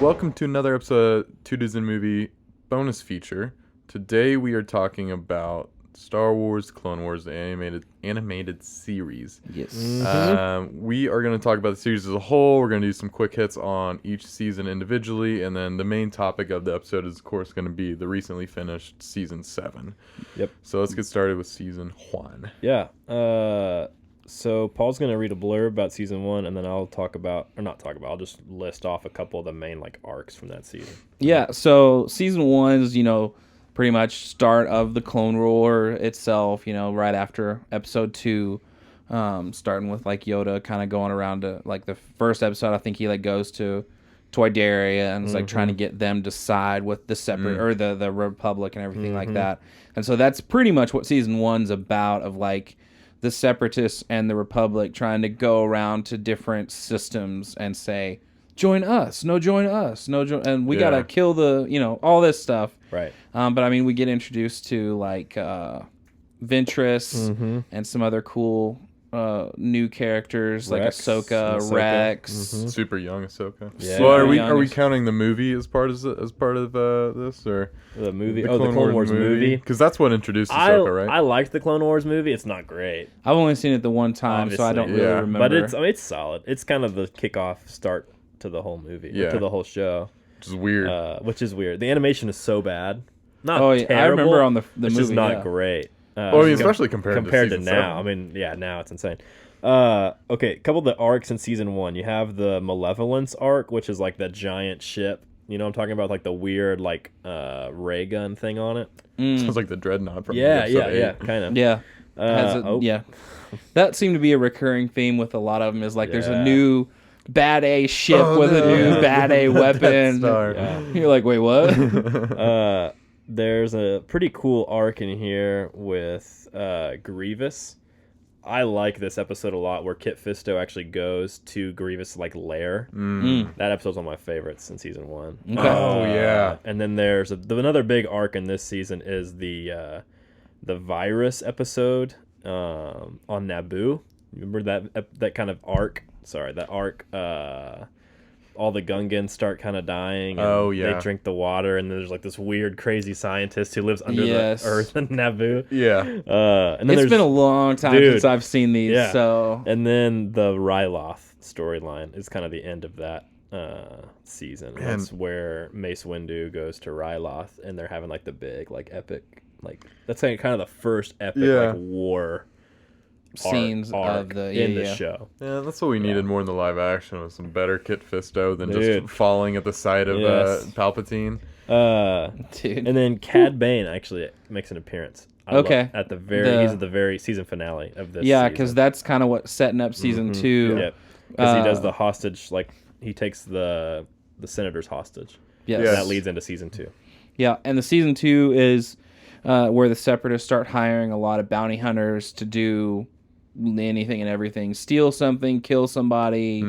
Welcome to another episode of Two Dudes in Movie bonus feature. Today we are talking about Star Wars Clone Wars, the animated series. Yes. We are going to talk about the series as a whole. We're going to do some quick hits on each season individually, and then the main topic of the episode is, of course, going to be the recently finished Season 7. Yep. So let's get started with Season 1. Yeah. So Paul's going to read a blurb about season 1, and then I'll I'll just list off a couple of the main arcs from that season. Yeah, so season 1 is, pretty much start of the Clone War itself, right after episode 2, starting with Yoda kind of going around to the first episode. I think he goes to Toydaria and is trying to get them to side with the separate or the Republic and everything like that. And so that's pretty much what season 1's about, of the Separatists and the Republic trying to go around to different systems and say, join us, and we gotta kill all this stuff. Right. But I mean, we get introduced to Ventress and some other cool new characters Rex, like Ahsoka, Rex. Super young Ahsoka. Yeah. Well, Super are we young. counting the movie as part of this, or The movie. the The Clone Wars movie. Because that's what introduced Ahsoka, right? I liked the Clone Wars movie. It's not great, I've only seen it the one time, so I don't Obviously. really Yeah. remember. but it's solid. It's kind of the kickoff start to the whole movie, Yeah. to the whole show, Which is weird. which is weird. The animation is so bad. Not Oh, yeah, I terrible. remember on the it's movie. just not yeah. great. Especially compared to season now. 7. I mean, yeah, now it's insane. Okay, a couple of the arcs in season 1. You have the Malevolence arc, which is that giant ship. You know what I'm talking about? The weird ray gun thing on it. Sounds like the Dreadnought from Yeah, episode 8. kind of. Yeah. Yeah. That seemed to be a recurring theme with a lot of them. Is there's a Yeah. new bad A ship with a new bad A weapon. Star. Yeah. You're like, wait, what? There's a pretty cool arc in here with Grievous. I like this episode a lot, where Kit Fisto actually goes to Grievous' lair. That episode's one of my favorites in season 1. Okay. Oh, yeah. And then there's another big arc in this season is the virus episode on Naboo. Remember that kind of arc? Sorry, that arc. All the Gungans start kind of dying. And Oh, yeah. They drink the water, and there's this weird, crazy scientist who lives under Yes. the earth in Naboo. Yeah. And then It's there's been a long time Dude. since I've seen these. Yeah. So and then the Ryloth storyline is kind of the end of that season. Man. That's where Mace Windu goes to Ryloth, and they're having the big epic that's kind of the first epic Yeah. war scenes arc of the in the show. Yeah, that's what we needed more in the live action, was some better Kit Fisto than Dude. just falling at the sight of Yes. Palpatine. dude. And then Cad Bane actually makes an appearance. Okay. At the very he's at the very season finale of this. Yeah, season. because that's kind of what's setting up season 2. Yep. Because he does Uh, the hostage, he takes the senators hostage. Yes. And Yes. that leads into season 2. Yeah, and the season 2 is where the Separatists start hiring a lot of bounty hunters to do anything and everything. Steal something, kill somebody,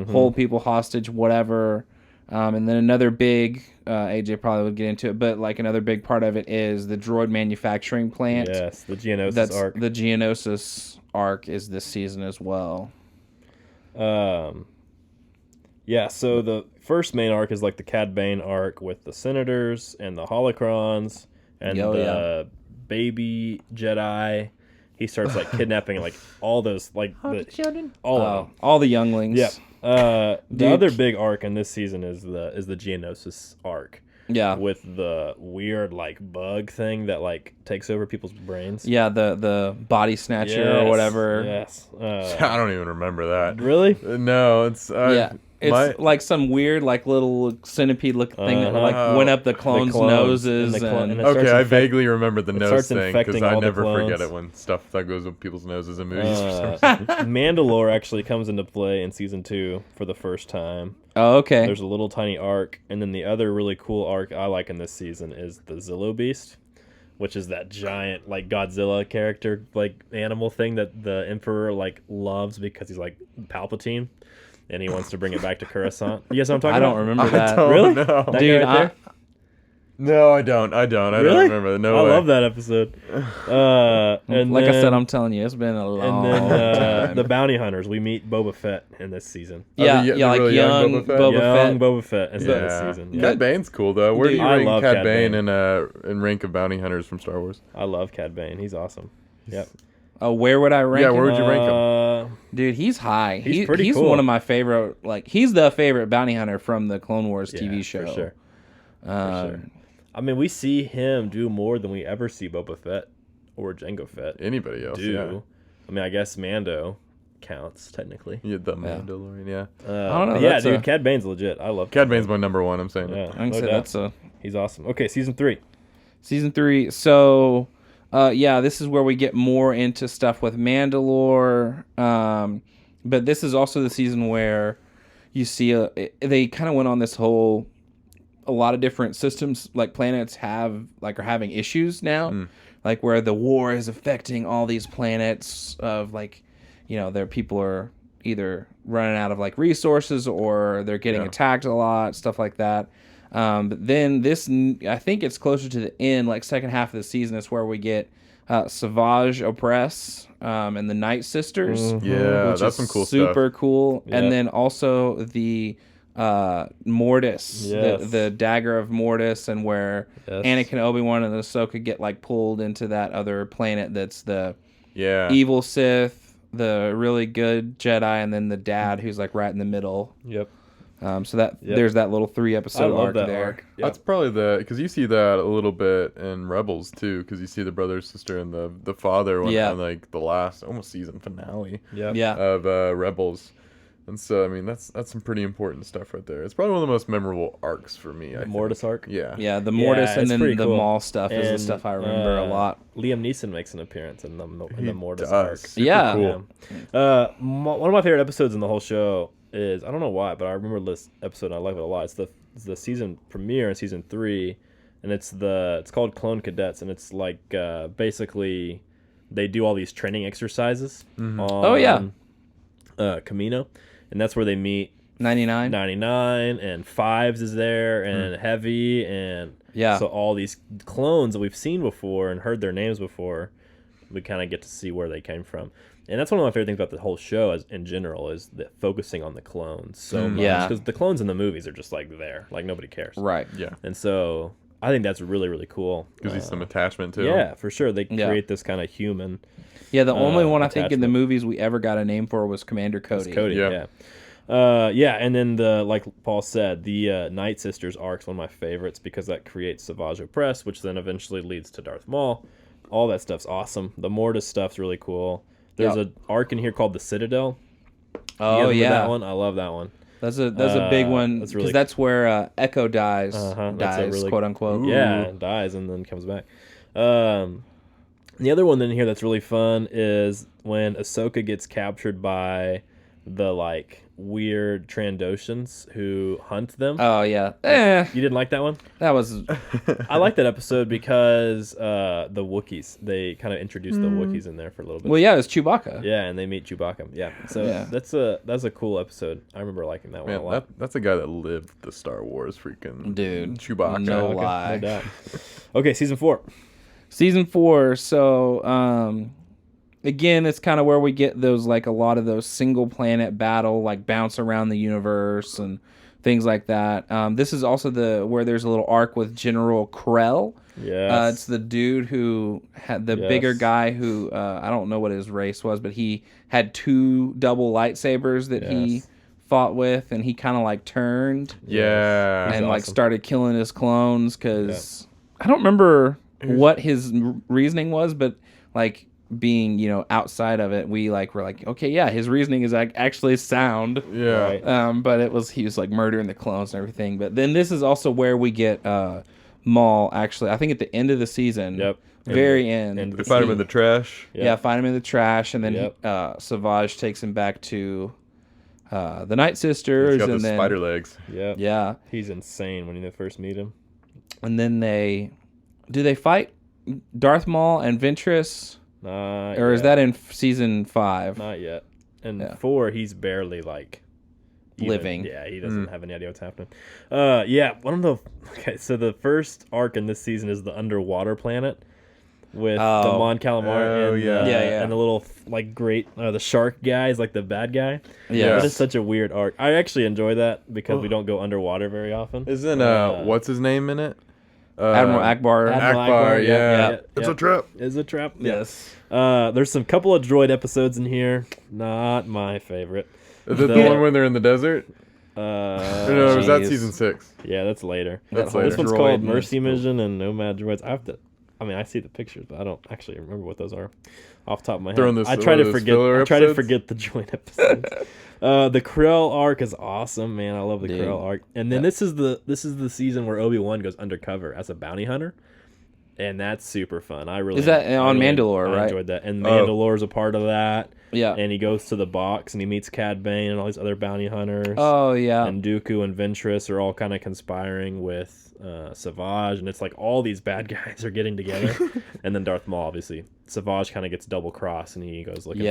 hold people hostage, whatever. And then another big, AJ probably would get into it, but another big part of it is the droid manufacturing plant. Yes, the Geonosis That's arc. the Geonosis arc is this season as well. Yeah, so the first main arc is the Cad Bane arc with the senators and the holocrons and Oh, the baby Jedi. He starts kidnapping all those all of them. All the younglings. Yeah. The Dude. other big arc in this season is the Geonosis arc. Yeah. With the weird bug thing that takes over people's brains. Yeah, the body snatcher or whatever. Yes. I don't even remember that. Really? No, it's Yeah. It's some weird little centipede looking thing that went up the clones' noses. And the And, and it starts okay. I infect- vaguely remember the nose starts thing, infecting because I all the never forget clones. it when stuff that goes up people's noses in movies. for some reason. Mandalore actually comes into play in season 2 for the first time. oh, okay. There's a little tiny arc, and then the other really cool arc I like in this season is the Zillo Beast, which is that giant Godzilla character animal thing that the Emperor loves because he's Palpatine, and he wants to bring it back to Coruscant. You guess what I'm talking I about? don't remember I that. don't Really? know. That Dude, guy right No, I don't. I don't Really? remember. No I way. love that episode. And Like I said, then- I'm telling you, it's been a long And then time. the bounty hunters. We meet Boba Fett in this season. yeah, the yeah, like really young young Boba Fett? Boba Young Fett. Boba Fett is in Yeah. this season. Yeah. Cad Bane's cool though. Where Dude, do you I rank love Cad Cad Bane Bane. in rank of bounty hunters from Star Wars? I love Cad Bane. He's awesome. Yep. Where would I rank Yeah, him? where would you rank him? Dude, he's high. He's pretty he's cool. one of my favorite. Like, he's the favorite bounty hunter from the Clone Wars Yeah, TV show. For sure. Um, sure. I mean, we see him do more than we ever see Boba Fett or Jango Fett Anybody else? do. Yeah. I mean, I guess Mando counts technically. Yeah, the Mandalorian. Yeah. I don't know, Yeah, that's dude, a- Cad Bane's legit. I love Cad Bane's my number one. I'm saying. Yeah, I can no say doubt. that's a He's awesome. Okay, season 3. season 3. So, yeah, this is where we get more into stuff with Mandalore. But this is also the season where you see they kind of went on this whole. A lot of different systems, like planets, are having issues now, like where the war is affecting all these planets. Of like, their people are either running out of like resources or they're getting attacked a lot, stuff like that. But then I think it's closer to the end, like second half of the season, is where we get Savage Opress and the Night Sisters. Yeah, which that's is some cool super stuff. cool. Yeah. And then also the Mortis, Yes. the dagger of Mortis, and where Yes. Anakin, Obi-Wan, and Ahsoka get like pulled into that other planet that's the Yeah. evil Sith, the really good Jedi, and then the dad who's like right in the middle. Yep. So that Yep. there's that little 3-episode I love arc that there. arc. Yep. That's probably because you see that a little bit in Rebels too, because you see the brother, sister, and the father on like the last almost season finale Yep. Yeah. of Rebels, and so I mean that's some pretty important stuff right there. It's probably one of the most memorable arcs for me. I The think. Mortis arc. Yeah. Yeah, the Mortis Yeah, and it's then pretty the cool. Maul stuff is the And, stuff I remember a lot. Liam Neeson makes an appearance in the He Mortis does. arc. Super Yeah. Cool. One of my favorite episodes in the whole show is, I don't know why, but I remember this episode and I like it a lot. It's the season premiere in season 3, and it's called Clone Cadets, and it's like basically they do all these training exercises on Oh, yeah. Kamino, and that's where they meet 99. 99 and Fives is there and Heavy, and Yeah. so all these clones that we've seen before and heard their names before, we kind of get to see where they came from. And that's one of my favorite things about the whole show in general is focusing on the clones so much, Yeah. because the clones in the movies are just like there, like nobody cares. Right. Yeah. And so I think that's really, really cool. Gives you some attachment to him. Yeah, for sure. They Yeah. create this kind of human. Yeah, the only one I think in the attachment. movies we ever got a name for was Commander Cody. Cody, Yeah. yeah. And then like Paul said, the Night Sisters arc's one of my favorites because that creates Savage Opress, which then eventually leads to Darth Maul. All that stuff's awesome. The Mortis stuff's really cool. There's Yeah. an arc in here called the Citadel. You guys Oh remember yeah, that one. I love that one. that's a big one that's because really- that's where Echo dies, That's a dies really- quote unquote. Yeah, dies and then comes back. The other one in here that's really fun is when Ahsoka gets captured by the like weird Trandoshans who hunt them. Oh yeah, You didn't like that one? that was I like that episode because the Wookiees, they kind of introduced the Wookiees in there for a little bit. well, yeah, it was Chewbacca. Yeah, and they meet Chewbacca. Yeah, so Yeah. that's a cool episode. I remember liking that one a Man, lot. that's a guy that lived the Star Wars freaking Dude, Chewbacca. no Okay. lie. No doubt. Okay, season 4. Season 4. So again, it's kind of where we get those like a lot of those single planet battle like bounce around the universe and things like that. This is also where there's a little arc with General Krell. Yeah. It's the dude who had the Yes. bigger guy who I don't know what his race was, but he had 2 double lightsabers that he Yes. fought with, and he kind of like turned Yeah. and like awesome. started killing his clones because I don't remember what his reasoning was, but like being outside of it, we like were like, okay, yeah, his reasoning is like actually sound. Yeah. Right. But he was like murdering the clones and everything. But then this is also where we get Maul, actually, I think at the end of the season. Yep. Very end. and They find him in the trash. Yeah, find him in the trash, and then Yep. Savage takes him back to the Night He's Sisters, got and the then spider legs. Yeah. yeah, He's insane when you first meet him. and then they fight Darth Maul and Ventress, Not or is yet. that in season 5? Not yet. And Yeah. 4, he's barely like living. Yeah, he doesn't have any idea what's happening. Yeah, one of the okay. So the first arc in this season is the underwater planet with the Mon Calamari Oh, and, yeah. Yeah. and the little like great the shark guy is like the bad guy. Yeah. That is such a weird arc. I actually enjoy that because we don't go underwater very often. Isn't what's his name in it? Admiral Akbar. Admiral Akbar, yeah. Yeah. It's a trap. Is a trap. Yes. There's some couple of droid episodes in here. Not my favorite. Is it the one where they're in the desert? No, was that Jeez. season 6? Yeah, that's later. That's whole This later. one's droid called and Mercy it's- Mission and Nomad Droids. I see the pictures, but I don't actually remember what those are off the top of my head. Throwing this- I try one to of those forget. filler I try to episodes? forget the droid episodes. The Krell arc is awesome, man. I love the Dude. Krell arc. And then this is the season where Obi-Wan goes undercover as a bounty hunter. And that's super fun. Is that on Mandalore, I right? enjoyed that. And Oh. Mandalore's a part of that. Yeah. And he goes to the box and he meets Cad Bane and all these other bounty hunters. Oh yeah. And Dooku and Ventress are all kind of conspiring with Savage, and it's like all these bad guys are getting together, and then Darth Maul, obviously, Savage kind of gets double crossed, and he goes looking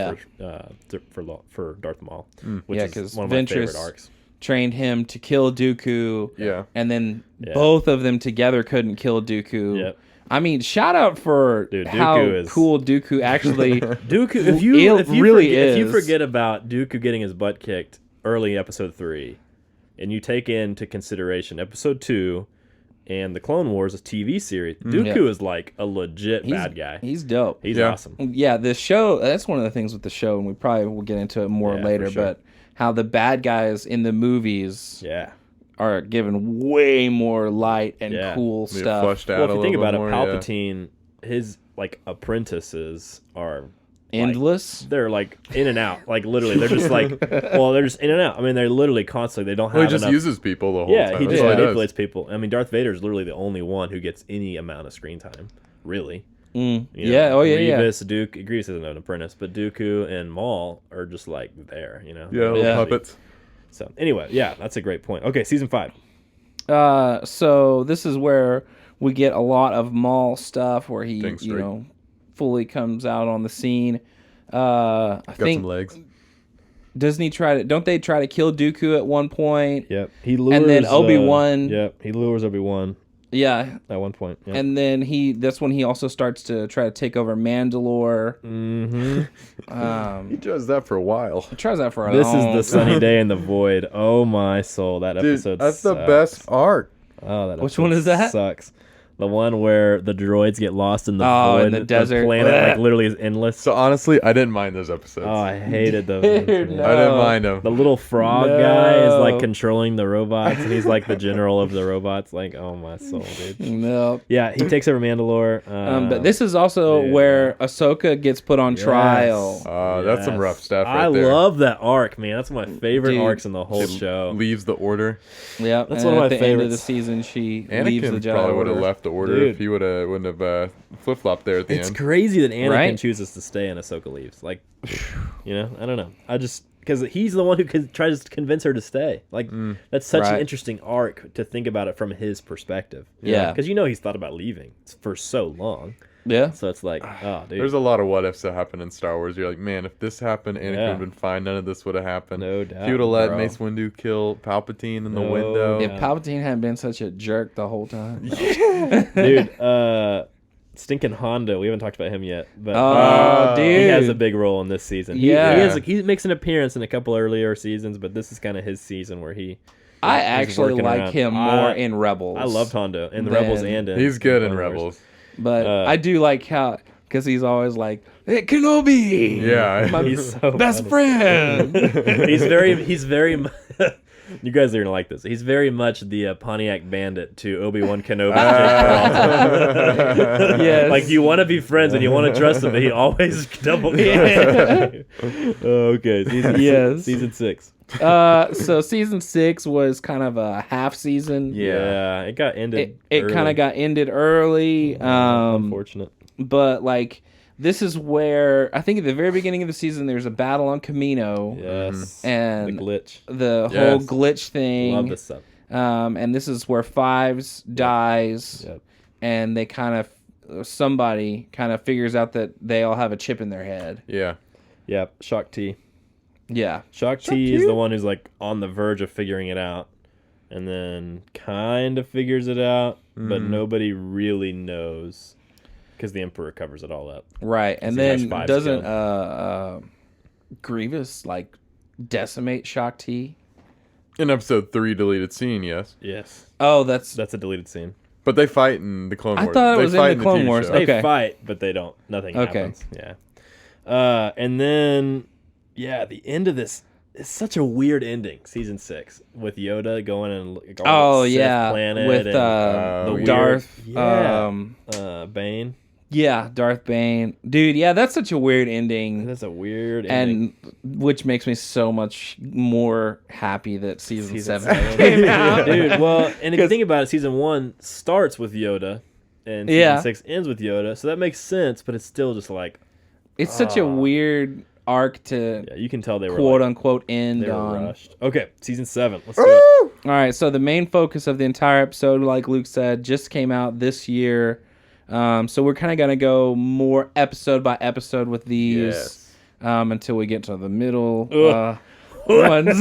for Darth Maul, which Yeah, is 'cause one of my favorite Ventress- arcs. Trained him to kill Dooku. Yeah. And then Yeah. both of them together couldn't kill Dooku. Yep. I mean, shout out for Dude, how Dooku is- cool Dooku actually. Dooku, It if you really if you is. forget about Dooku getting his butt kicked early in Episode 3, and you take into consideration Episode 2 and the Clone Wars, a TV series, Dooku is like a legit bad guy. He's dope. He's Yeah. awesome. Yeah, the show, that's one of the things with the show, and we probably will get into it more Yeah, later, for sure. but how the bad guys in the movies Yeah. are given way more light and Yeah. cool They stuff. flushed out Well, if a you think little about bit more, it, Palpatine, his like apprentices are Endless. they're like in and out, like literally, they're just like, well, they're just in and out. I mean, they're literally constantly. They don't have Well, he just enough. uses people the whole Yeah, time. he That's just all does. manipulates people. I mean, Darth Vader is literally the only one who gets any amount of screen time, really. You Yeah, know, oh, yeah, yeah. Grievous, Grievous isn't an apprentice, but Dooku and Maul are just like there, you know. Yeah, little Yeah. puppets. So anyway, yeah, that's a great point. Okay, season 5. So this is where we get a lot of Maul stuff, where he, Think you straight. know, fully comes out on the scene. I Got think some legs. Disney don't they try to kill Dooku at one point? Yep, he lures. then Obi-Wan- Yep, he lures Obi-Wan Yeah, at one point. Yep. and then that's when he also starts to try to take over Mandalore. He does that for a while. He tries that for a This is long the sunny time. day in the void. Oh my soul, that Dude, episode. that's the sucks. best arc. Oh, that Which episode one is that? Sucks. The one where the droids get lost in the Oh, void. in the desert. The planet Blech. like literally is endless. So honestly, I didn't mind those episodes. Oh, I hated those. Dude, ones, man. no. I didn't mind them. The little frog guy is like No. controlling the robots, and he's like the general of the robots. Like, oh my soul, dude. No. Yeah, he takes over Mandalore. But this is also yeah. where Ahsoka gets put on trial. That's some rough stuff right I there. love that arc, man. That's one of my favorite Dude. arcs in the whole show. Leaves the order. Yeah, That's and one of at my the end of the favorites. season, she leaves the Anakin Jedi probably would have Order. left the order Dude. if he wouldn't have flip flopped there at the It's end. crazy that Anakin Right? chooses to stay and Ahsoka leaves. Like, you know, I don't know. I just because he's the one who tries to convince her to stay. Like, that's such an Right. interesting arc to think about it from his perspective. Yeah. because you know he's thought about leaving for so long. Yeah, So it's like, oh, dude, There's a lot of what ifs that happen in Star Wars. You're like, man, if this happened, Anakin would Yeah. have been fine. None of this would have happened. No If doubt, he would have let bro. Mace Windu kill Palpatine in the No window. if Yeah. Palpatine hadn't been such a jerk the whole time. dude. Stinking Hondo. We haven't talked about him yet, but Oh, dude, he has a big role in this season. Yeah. He makes an appearance in a couple earlier seasons, but this is kind of his season where he. I he's actually working like around. him more in Rebels. I loved Hondo in the Then- Rebels and in He's good in Clone Wars. Rebels. but I do like how because he's always like, "Hey, Kenobi, Yeah. my He's so best funny. friend." He's very. You guys are gonna like this. He's very much the Pontiac Bandit to Obi-Wan Kenobi. Yes. Like you want to be friends and you want to trust him, but he always double crosses. Okay, Yes. season 6. So season 6 was kind of a half season. Yeah, it got ended. It kind of got ended early. Unfortunate. But like this is where I think at the very beginning of the season there's a battle on Camino. Yes, And the glitch. the Yes. whole glitch thing. Love this stuff. And this is where Fives dies, Yep. and they somebody kind of figures out that they all have a chip in their head. Yeah. Yep. Shock T. Yeah. Shakti is the one who's like on the verge of figuring it out, and then kind of figures it out, but nobody really knows because the Emperor covers it all up. Right. And he has then 5 doesn't skilled. Grievous like decimate Shakti? In episode 3, deleted scene, yes. Yes, Oh, that's that's a deleted scene. But they fight in the Clone I Wars. thought it They was in fight the Clone TV Wars. show. They Okay. fight, but they don't. Nothing Okay. happens. Yeah. And then the end of this is such a weird ending. Season 6 with Yoda going and Oh Sith yeah, planet with and the weird- Darth. yeah. Bane. Yeah, Darth Bane. Dude, yeah, that's such a weird ending, That's a weird ending. and which makes me so much more happy that season Season 7 7. came out. Dude, well, and if you 'Cause- think about it, season 1 starts with Yoda, and season Yeah. 6 ends with Yoda, so that makes sense. But it's still just like, It's such a weird arc to yeah, you can tell they were quote like, unquote end they were on. rushed. Okay, season 7. Let's do it. All right, so the main focus of the entire episode, like Luke said, just came out this year. So we're kind of gonna go more episode by episode with these Yes. until we get to the middle ones.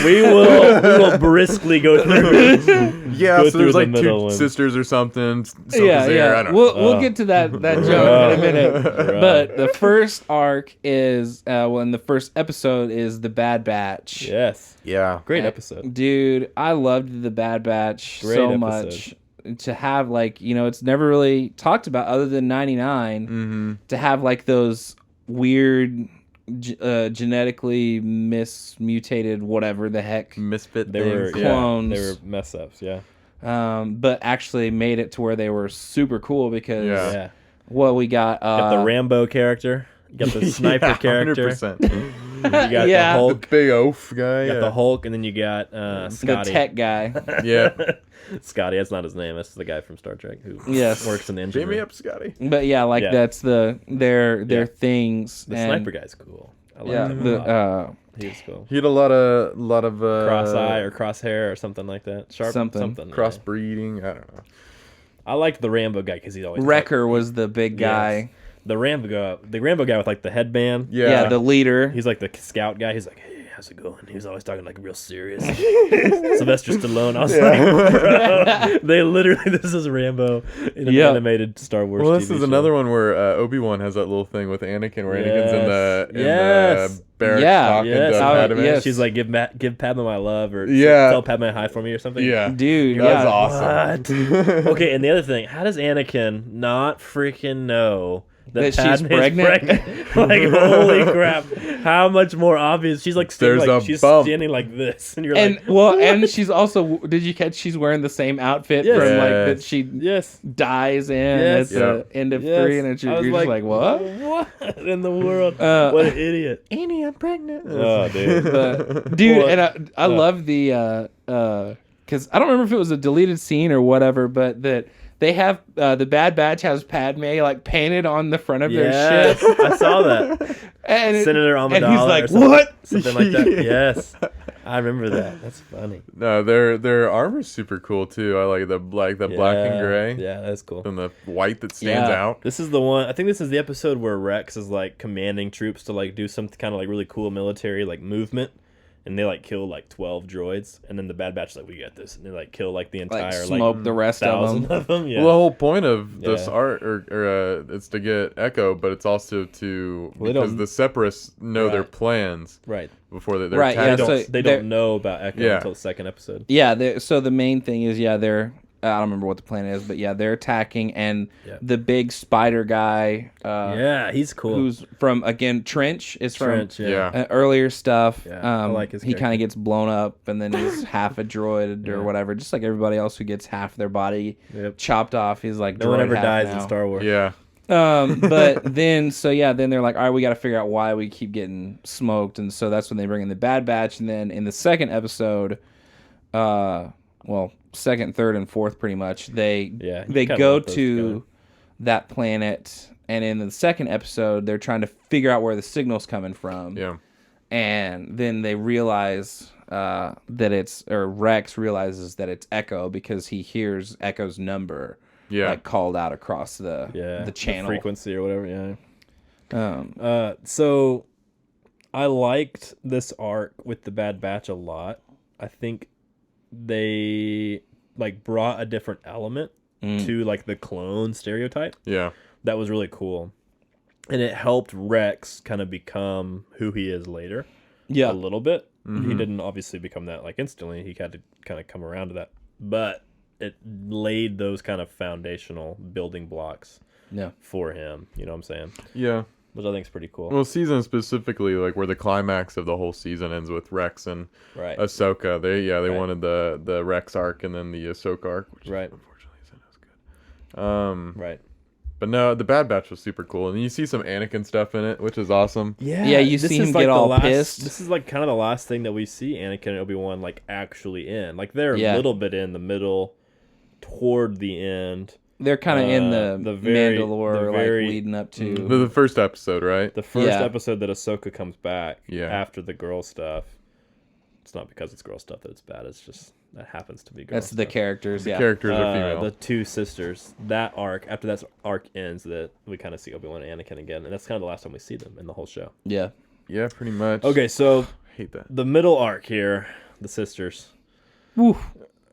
We will briskly go through. Yeah, Go so through there's the like middle 2 one. sisters or something. Yeah, yeah. I don't know. We'll get to that joke in a minute. Right. But the first arc is in the first episode is the Bad Batch. Yes, Yeah. great episode. Dude, I loved the Bad Batch Great so episode. much. To have like, it's never really talked about other than 99. Mm-hmm. To have like those weird genetically mismutated whatever the heck, Misfit They were things. Clones. They were mess ups. Yeah, but actually made it to where they were super cool because Yeah. yeah. what we got Got the Rambo character. You got the sniper Yeah, character. 100%. You got Yeah. the The Hulk. big oaf guy. You got Yeah. the Hulk, and then you got the Scotty. tech guy. Yeah. Scotty, that's not his name. That's the guy from Star Trek who Yes. works in the engine Beam me room. up, Scotty. But yeah, like Yeah. that's their Yeah. things. The and, sniper guy's cool. I like Yeah, him a lot. He was cool. He had a lot of Cross eye or crosshair or something like that. Sharp Something. yeah. crossbreeding. I don't know. I liked the Rambo guy because he's always Wrecker was the big Yes. guy. The Rambo guy with like the headband. Yeah. The leader. He's like the scout guy. He's like, hey, how's it going? He was always talking like real serious. Sylvester Stallone. I was like, bro, they literally, this is Rambo in an Yep. animated Star Wars Well, this TV is show. another one where Obi-Wan has that little thing with Anakin, where Anakin's in the Yes. barracks Yeah. talking Yes. to Oh, Padme. yes. She's like, give Padme my love, or Yeah. tell Padme hi for me or something. Yeah. Dude, That was yeah. awesome. Okay, and the other thing, how does Anakin not freaking know That she's Padme is pregnant? Like, holy crap! How much more obvious? She's like, There's a she's bump. standing like this, and you're And like, well, and she's also. Did you catch? She's wearing the same outfit Yes. from like Yes. that she yes, dies in Yes. at the end of 3, and yes. you're I was just like, what? What in the world? Uh, What an idiot! Annie, I'm pregnant. Oh, dude. But, dude, Well, and I love the because I don't remember if it was a deleted scene or whatever, but that they have the Bad Batch has Padme like painted on the front of their Yes, ship, I saw that. and Senator Amidala. and he's like, or something, what? Something like that. Yeah. Yes, I remember that. That's funny. No, their armor's super cool too. I like the black and gray, Yeah, that's cool. and the white that stands Yeah. out. This is the one. I think this is the episode where Rex is like commanding troops to like do some kind of like really cool military like movement, and they like kill like 12 droids, and then the Bad Batch is like, we got this, and they like kill like the entire Like smoke the rest of 1,000 them. of them. Yeah. Well, the whole point of this Yeah. art, or it's to get Echo, but it's also to Well, they because don't- the Separatists know their Right. plans right. before they're Right, yeah, They attacked. don't. so they they're- don't know about Echo Yeah. until the second episode. Yeah, so the main thing is, they're I don't remember what the plan is, but yeah, they're attacking, and Yeah. the big spider guy, Yeah, he's cool. who's from again Trench, is Trench? from Yeah. Earlier stuff. Yeah, I like his He kind character. of gets blown up, and then he's half a droid or Yeah. whatever, just like everybody else who gets half their body Yep. chopped off. He's like No one droid ever half dies now. in Star Wars. Yeah, But then they're like, all right, we got to figure out why we keep getting smoked, and so that's when they bring in the Bad Batch, and then in the second episode, second, third, and fourth, pretty much they Yeah, you they kinda go want those to together. that planet, and in the second episode, they're trying to figure out where the signal's coming from, yeah, and then they realize Rex realizes that it's Echo because he hears Echo's number. yeah. Like called out across the channel frequency or whatever. Yeah. Um, So I liked this arc with the Bad Batch a lot. I think they like brought a different element to like the clone stereotype. Yeah. That was really cool. And it helped Rex kind of become who he is later. Yeah. A little bit. He didn't obviously become that like instantly. He had to kind of come around to that. But it laid those kind of foundational building blocks for him. You know what I'm saying? Yeah. Which I think is pretty cool. Well, season specifically, like where the climax of the whole season ends with Rex and Right. Ahsoka. They Right. wanted the Rex arc and then the Ahsoka arc, which Right. unfortunately isn't as good. Right. But no, the Bad Batch was super cool, and you see some Anakin stuff in it, which is awesome. Yeah, you this see is him like get the all last, pissed. This is like kind of the last thing that we see Anakin and Obi-Wan like actually in. Like they're Yeah. a little bit in the middle, toward the end. They're kind of in the very- Mandalore, the very- like leading up to. The first episode, right? The first Yeah. episode that Ahsoka comes back Yeah. after the girl stuff. It's not because it's girl stuff that it's bad. It's just that happens to be girl That's stuff. the characters. Yeah. Characters are female. The two sisters. That arc, after that arc ends, that we kind of see Obi-Wan and Anakin again, and that's kind of the last time we see them in the whole show. Yeah. Yeah, pretty much. Okay, so I hate that. the middle arc here, the sisters. Woo.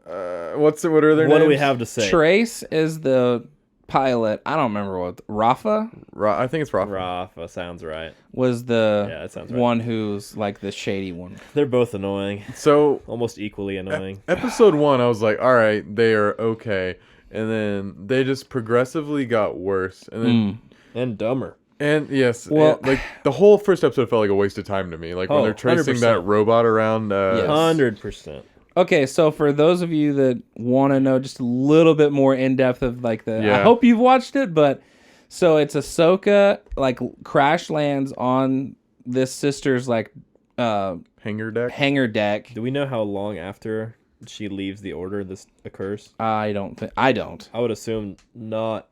What are their names? What do we have to say? Trace is the pilot. I don't remember what. Rafa I think it's Rafa. Rafa sounds right. was the Yeah, that sounds right. one who's like the shady one. They're both annoying, So almost equally annoying. episode 1, I was like, all right, they are okay, and then they just progressively got worse, and then And dumber. and yes, Well- and, like the whole first episode felt like a waste of time to me. Like when Oh, they're tracing 100%. that robot around. Yes. 100%. Okay, so for those of you that want to know just a little bit more in depth of like the, I Yeah. hope you've watched it, but so it's Ahsoka like crash lands on this sister's like Hanger deck. hangar deck. Do we know how long after she leaves the order this occurs? I don't. I would assume not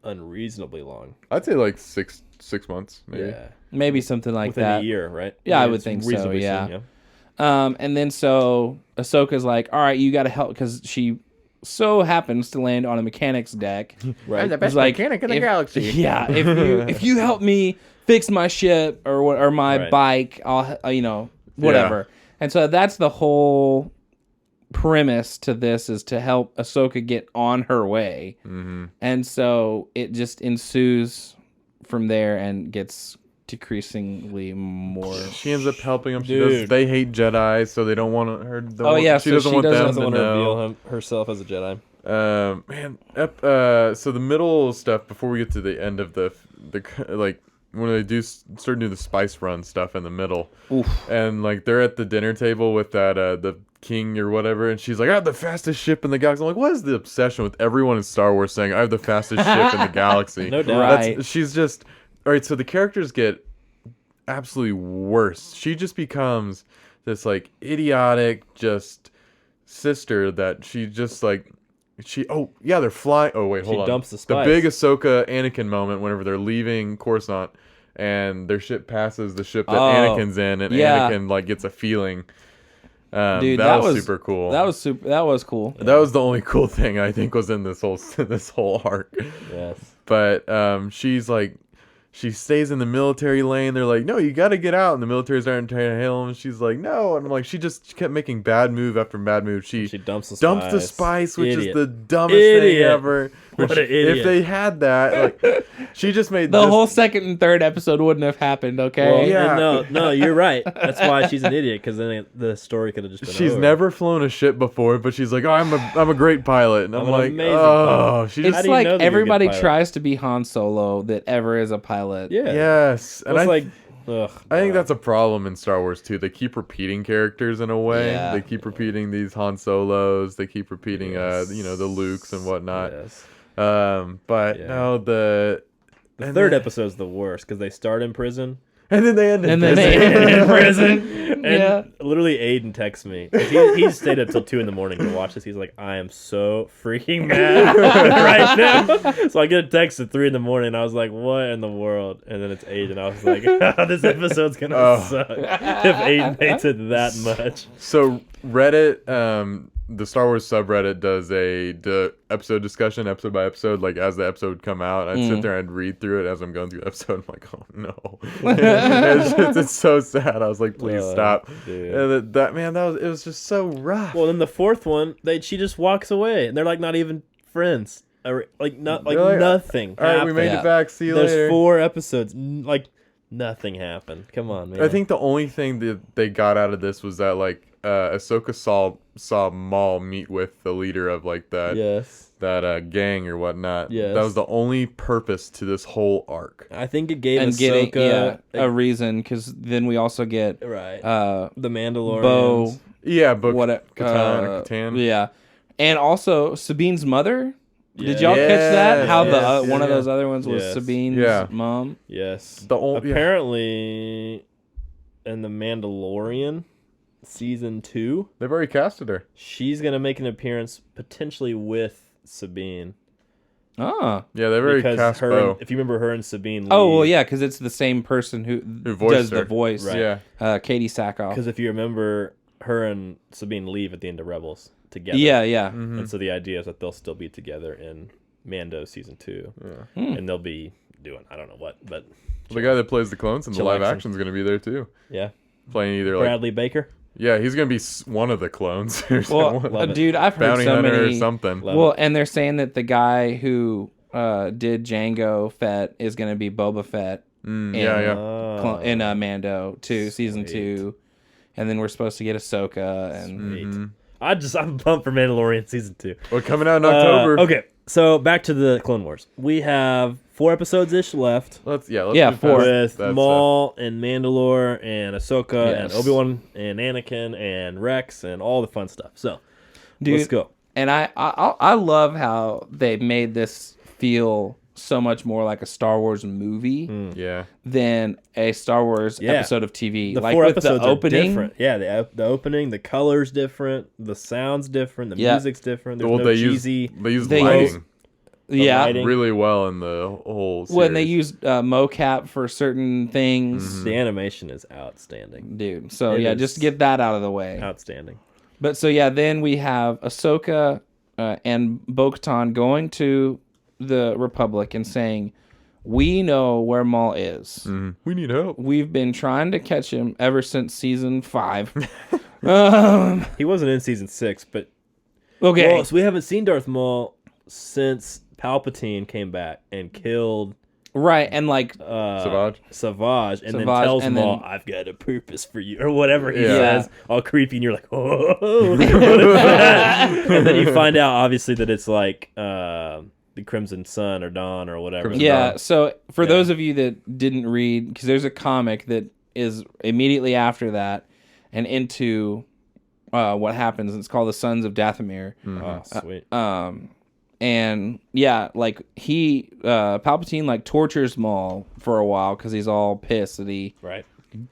unreasonably long. I'd say like six months, maybe. Yeah. Maybe something like Within that. a year, right? Yeah, I would it's think so, reasonably yeah. soon, And then so Ahsoka's like, all right, you got to help because she so happens to land on a mechanic's deck. Right. It's like, if- Yeah, if you help me fix my ship or my Right. bike, I'll whatever. And so that's the whole premise to this is to help Ahsoka get on her way. Mm-hmm. And so it just ensues from there and gets decreasingly more. She ends up helping them. Dude. They hate Jedi, so they don't want her. Yeah, she so doesn't she want them doesn't Doesn't to want to know. reveal herself as a Jedi. So the middle stuff before we get to the end of the like when they start doing the spice run stuff in the middle, Oof. and like they're at the dinner table with that the king or whatever, and she's like, I have the fastest ship in the galaxy. I'm like, what is the obsession with everyone in Star Wars saying I have the fastest ship in the galaxy? No doubt. Right. She's just all right. So the characters get absolutely worse. She just becomes this like idiotic just sister that she just like they're flying. Oh wait, hold on. dumps the spice. big Ahsoka Anakin moment whenever they're leaving Coruscant and their ship passes the ship that Anakin's in, and yeah. Anakin like gets a feeling. Dude, that was super cool. That was cool. That was the only cool thing I think was in this whole arc. Yes. But she's like, she stays in the military lane. They're like, no, you got to get out. And the military's trying to hail him. And she's like, no. And I'm like, she kept making bad move after bad move. She dumps the dumps the spice. spice, which Idiot. is the dumbest thing Idiot. ever. What Which, an idiot. If they had that, like, she just made The this, whole second and third episode wouldn't have happened, okay? Well, Yeah. no, you're right. That's why she's an idiot, because then the story could have just been She's over. never flown a ship before, but she's like, oh, I'm a great pilot. And I'm I'm an like, amazing oh, pilot. she How It's just do you know like that you're a good everybody pilot? tries to be Han Solo that ever is a pilot. Yeah. yes. Well, it's like, ugh. I think that's a problem in Star Wars too. They keep repeating characters in a way. Yeah. They keep repeating these Han Solos. They keep repeating, Yes. the Lukes and whatnot. Yes. But Yeah. no, The and third then- episode's the worst, because they start in prison. and then they end in And then they prison. end in prison. And Yeah. literally Aiden texts me. He stayed up till 2 a.m. to watch this. He's like, I am so freaking mad right now. So I get a text at 3 a.m. and I was like, what in the world? And then it's Aiden. I was like, this episode's gonna Oh. suck if Aiden hates it that much. So Reddit the Star Wars subreddit does the episode discussion, episode by episode, like as the episode come out. I'd sit there and read through it as I'm going through the episode. I'm like, oh no, it's so sad. I was like, please stop. And it was just so rough. Well, then the fourth one, she just walks away, and they're like not even friends. Nothing. All right, we made it back. See you later. There's 4 episodes. Nothing happened. Come on, man. I think the only thing that they got out of this was that like Ahsoka saw Maul meet with the leader of like that gang or whatnot. Yes. That was the only purpose to this whole arc. I think it gave and Ahsoka a reason, because then we also get the Mandalorian. Bo. Yeah, but Katan. Yeah, and also Sabine's mother. Did y'all catch that? How one of those other ones was Sabine's mom? Yes. Apparently, in the Mandalorian season 2, they've already casted her. She's gonna make an appearance potentially with Sabine. Ah. Yeah, they've already cast Bo. If you remember, her and Sabine leave. Oh, well, yeah, because it's the same person who does the voice. Right. Yeah. Katie Sackhoff. Because if you remember, her and Sabine leave at the end of Rebels together. Yeah. Mm-hmm. And so the idea is that they'll still be together in Mando season 2. Yeah. And they'll be doing, I don't know what, but... The guy that plays the clones in the live action is going to be there, too. Yeah. Playing either Bradley Baker? Yeah, he's going to be one of the clones. Well, dude, I've heard Bounty so Hunter many... or something. Well, and they're saying that the guy who did Jango Fett is going to be Boba Fett in Mando 2, season 2. And then we're supposed to get Ahsoka. And I'm pumped for Mandalorian season 2. Well, coming out in October. Okay, so back to the Clone Wars. We have 4 episodes-ish left. Let's 4 with Maul and Mandalore and Ahsoka and Obi-Wan and Anakin and Rex and all the fun stuff. So, let's go. And I love how they made this feel so much more like a Star Wars movie than a Star Wars episode of TV. The like 4 with episodes the opening, are different. Yeah, the opening, the color's different, the sound's different, the music's different. There's no cheesy. They use lighting. Lighting. Really well in the whole series. When they used mocap for certain things. The animation is outstanding. Dude. So, just get that out of the way. Outstanding. But so, then we have Ahsoka and Bo-Katan going to the Republic and saying, we know where Maul is. We need help. We've been trying to catch him ever since season 5. He wasn't in season 6, but... Okay. Well, so we haven't seen Darth Maul since Palpatine came back and killed... Right, and like... Savage, and then tells Maul, I've got a purpose for you, or whatever he says, all creepy, and you're like, oh, what is that? And then you find out, obviously, that it's like... the Crimson Sun or Dawn or whatever. So for those of you that didn't read, because there's a comic that is immediately after that and into what happens, and it's called The Sons of Dathomir. Oh, sweet. And like he Palpatine like tortures Maul for a while because he's all pissed that he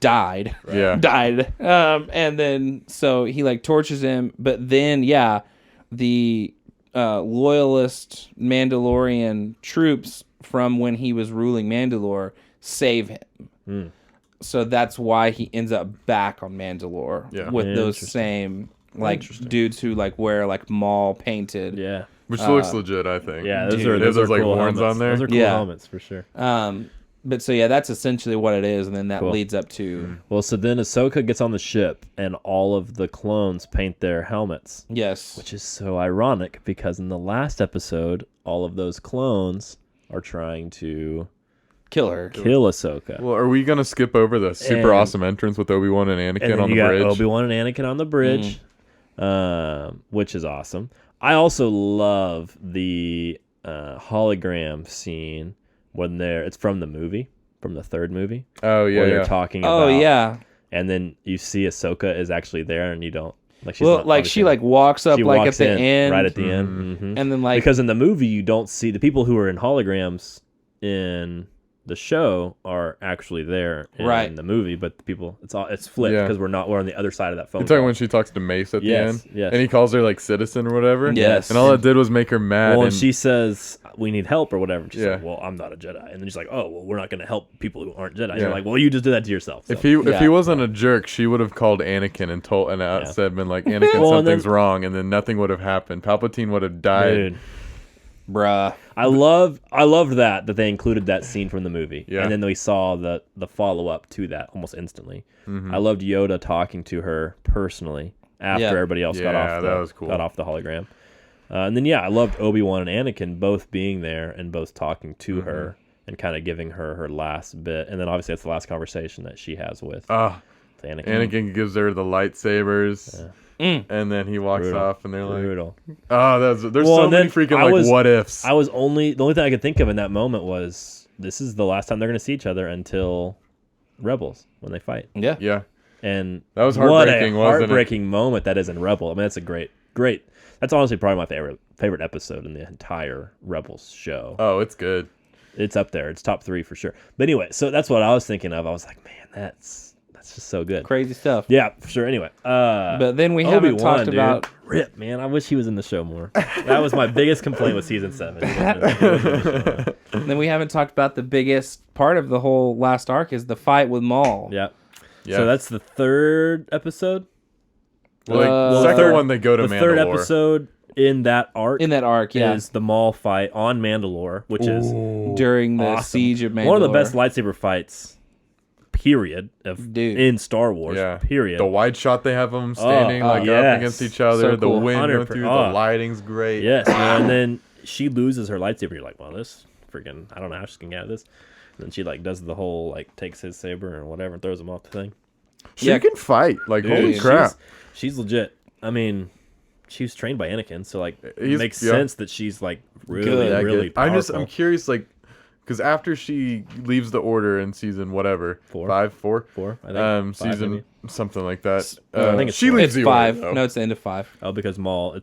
died. Died. And then so he like tortures him, but then the loyalist Mandalorian troops from when he was ruling Mandalore save him. So that's why he ends up back on Mandalore with those same like dudes who like wear like Maul painted. Yeah. Which looks legit, I think. Yeah, those are like cool horns helmets. on there. Those are cool helmets for sure. But so that's essentially what it is, and then that leads up to Well, so then Ahsoka gets on the ship, and all of the clones paint their helmets. Yes. Which is so ironic because in the last episode, all of those clones are trying to kill her, kill Ahsoka. Well, are we gonna skip over the super awesome entrance with Obi-Wan and Anakin on the bridge? Obi-Wan and Anakin on the bridge, which is awesome. I also love the hologram scene when it's from the movie, from the third movie. Oh yeah, where they're talking about. Oh yeah. And then you see Ahsoka is actually there, and you don't like. She's she like walks up like at the end, right at the end, and then like because in the movie you don't see the people who are in holograms in the show are actually there in Right. the movie, but the people it's flipped Yeah. because we're on the other side of that phone. You're talking call. when she talks to Mace at Yes, the end? yes. And he calls her, like, citizen or whatever? Yes. And all it did was make her mad. Well, and and she says we need help or whatever. And she's Yeah. like, "Well, I'm not a Jedi," and then she's like, "Oh, well, we're not going to help people who aren't Jedi." And Yeah. you're like, "Well, you just did that to yourself." So. if he Yeah. wasn't a jerk, she would have called Anakin and Yeah. said, been like, Anakin, Well, and something's then- wrong, and then nothing would have happened. Palpatine would have died. Dude, Bruh. I loved that they included that scene from the movie, Yeah. and then we saw the follow up to that almost instantly. Mm-hmm. I loved Yoda talking to her personally after Yeah. everybody else got Yeah, off. that was cool. Got off the hologram, and then I loved Obi-Wan and Anakin both being there and both talking to Mm-hmm. her and kind of giving her her last bit, and then obviously that's the last conversation that she has with Ah, Anakin. Anakin gives her the lightsabers, and then he walks Brutal. off, and they're like, Brutal. oh, there's Well, so and many then freaking, I like, was- what ifs. The only thing I could think of in that moment was this is the last time they're going to see each other until Rebels when they fight. Yeah. Yeah. And That was what heartbreaking, a wasn't it? heartbreaking moment that is in Rebel. I mean, that's a great. That's honestly probably my favorite episode in the entire Rebels show. Oh, it's good. It's up there. It's top 3 for sure. But anyway, so that's what I was thinking of. I was like, man, that's just so good. Crazy stuff. Yeah, for sure. Anyway, But then we haven't Obi-Wan, talked dude. about. Rip, man. I wish he was in the show more. That was my biggest complaint with season 7. Then we haven't talked about the biggest part of the whole last arc is the fight with Maul. Yeah. Yeah. So that's the 3rd episode. Well, like, Uh, the second third- one, they go to The Mandalore. 3rd episode in that arc In that arc, yeah. is the Maul fight on Mandalore, which is During the awesome. siege of Mandalore. One of the best lightsaber fights, period, Dude. in Star Wars. Yeah. Period. The wide shot they have them standing like yes. up against each other. So the cool. wind going 100%. through. Oh. The lighting's great. Yes, and then she loses her lightsaber. You're like, well, this freaking, I don't know how she's gonna get out of this. And then she like does the whole like takes his saber or whatever and throws him off the thing. She Yeah. can fight. Like, holy Dude, crap. she's legit. I mean, she was trained by Anakin, so like it He's- makes yeah. sense that she's like really, Good. Yeah, really good. powerful. I'm curious, like, because after she leaves the Order in season whatever, 4. 5, 4, 4, I think. 5 season maybe. something like that. I think it's she 4. leaves It's the 5. Order. Though. No, it's the end of 5. Oh, because it's Maul,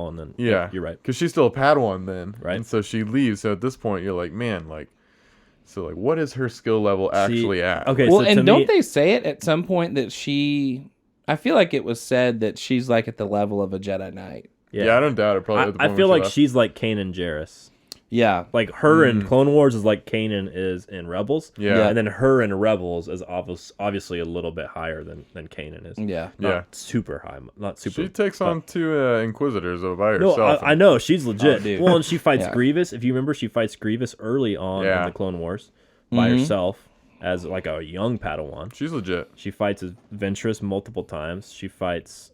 and then Yeah, you're right. Because she's still a Padawan then, Right. And so she leaves. So at this point, you're like, man, like, so like, what is her skill level actually at? Okay, Well, so to and don't me, they say it at some point that she. I feel like it was said that she's like at the level of a Jedi Knight. Yeah, I don't doubt it. Probably. At the I point feel when like left. she's like Kanan Jarrus. Yeah. Like her in Clone Wars is like Kanan is in Rebels. Yeah. And then her in Rebels is obviously a little bit higher than Kanan is. Yeah. Not Yeah. super high. Not super. She takes on 2 Inquisitors by No, herself. I know she's legit. Oh, dude. Well, and she fights Yeah. Grievous. If you remember, she fights Grievous early on Yeah. in the Clone Wars by Mm-hmm. herself as like a young Padawan. She's legit. She fights as Ventress multiple times. She fights.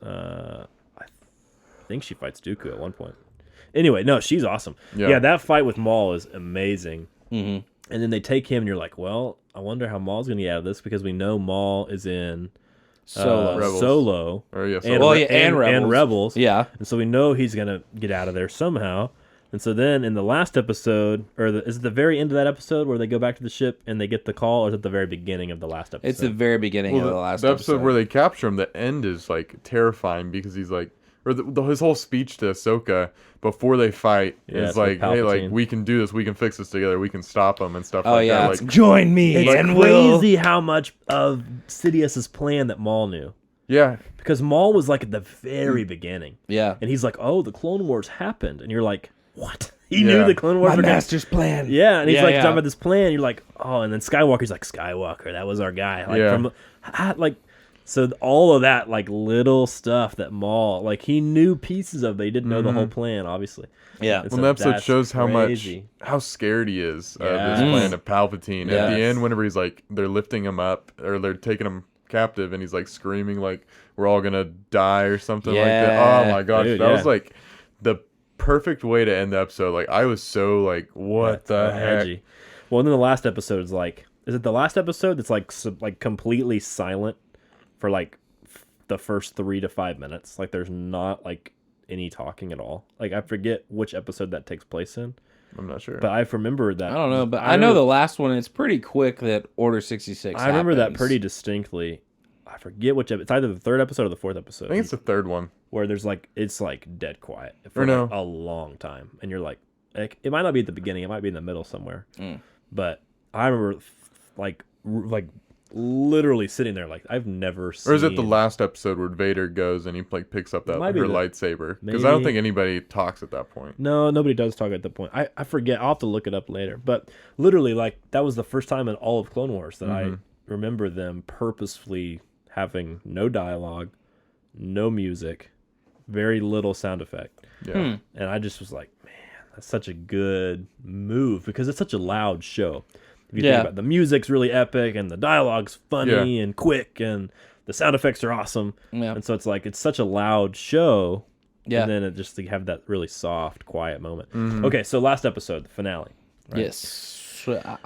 I think she fights Dooku at one point. Anyway, no, she's awesome. Yeah. Yeah, that fight with Maul is amazing. Mm-hmm. And then they take him, and you're like, well, I wonder how Maul's going to get out of this because we know Maul is in Solo. Rebels. Solo. Or yeah, And, Well, yeah, and and Rebels. Rebels. Yeah. And so we know he's going to get out of there somehow. And so then in the last episode, is it the very end of that episode where they go back to the ship and they get the call, or is it the very beginning of the last episode? It's the very beginning well, of the last the episode where they capture him. The end is like terrifying because he's like, or his whole speech to Ahsoka before they fight Yeah, is it's with like, hey, like Palpatine. we can do this, we can fix this together, we can stop them and stuff Oh, like yeah. that. Like, Join me It's and we'll. crazy how much of Sidious's plan that Maul knew. yeah, Because Maul was like at the very beginning. Yeah. And he's like, oh, the Clone Wars happened. And you're like, what? He Yeah. knew the Clone Wars My were gonna- master's plan. Yeah, and he's Yeah, like yeah. talking about this plan. You're like, oh, and then Skywalker's like, Skywalker, that was our guy. Like Yeah. like, so all of that like little stuff that Maul like he knew pieces of, but he didn't know the whole plan, obviously. Yeah. And well, so the episode that's shows crazy. how scared he is of Yeah. this plan of Palpatine. At the Yes. end, whenever he's like, they're lifting him up or they're taking him captive, and he's like screaming like, "We're all gonna die" or something like that. Oh Yeah. my gosh, Dude, that yeah. was like the perfect way to end the episode. Like I was so like, what That's the so heck? edgy. Well, and then the last episode is like, is it the last episode that's like like completely silent for like the first 3 to 5 minutes? Like there's not like any talking at all. Like I forget which episode that takes place in, I'm not sure. but I remember that. I don't know, but I know the last one. It's pretty quick that Order 66. I remember that happens. pretty distinctly. I forget which. It's either the 3rd episode or the 4th episode. I think it's the third one. where there's like it's like dead quiet for Or no. like, a long time, and you're like, it might not be at the beginning, it might be in the middle somewhere, but I remember like literally sitting there like I've never seen. Or is it the last episode where Vader goes and he like picks up that Might be her the- lightsaber? Because I don't maybe. think anybody talks at that point. No, nobody does talk at that point. I forget. I'll have to look it up later. But literally, like, that was the first time in all of Clone Wars that I remember them purposefully having no dialogue, no music, very little sound effect. Yeah. And I just was like, man, that's such a good move because it's such a loud show. If you think about it, the music's really epic and the dialogue's funny and quick and the sound effects are awesome. Yeah. And so it's such a loud show. Yeah. And then it just you have that really soft, quiet moment. Okay, so last episode, the finale. Right? Yes.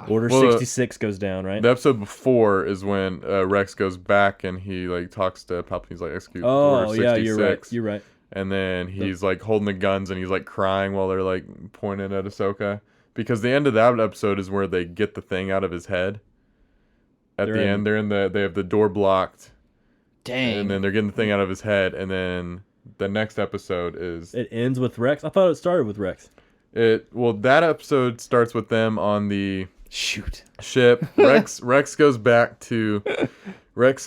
Order Well, 66 goes down, right? The episode before is when Rex goes back and he like talks to Palpatine's like execute Oh, Order yeah, 66. you're right. You're right. And then he's like holding the guns and he's like crying while they're like pointing at Ahsoka. Because the end of that episode is where they get the thing out of his head. At the end, they have the door blocked. Dang. And then they're getting the thing out of his head. And then the next episode is It ends with Rex. I thought it started with Rex. that episode starts with them on the Shoot. ship. Rex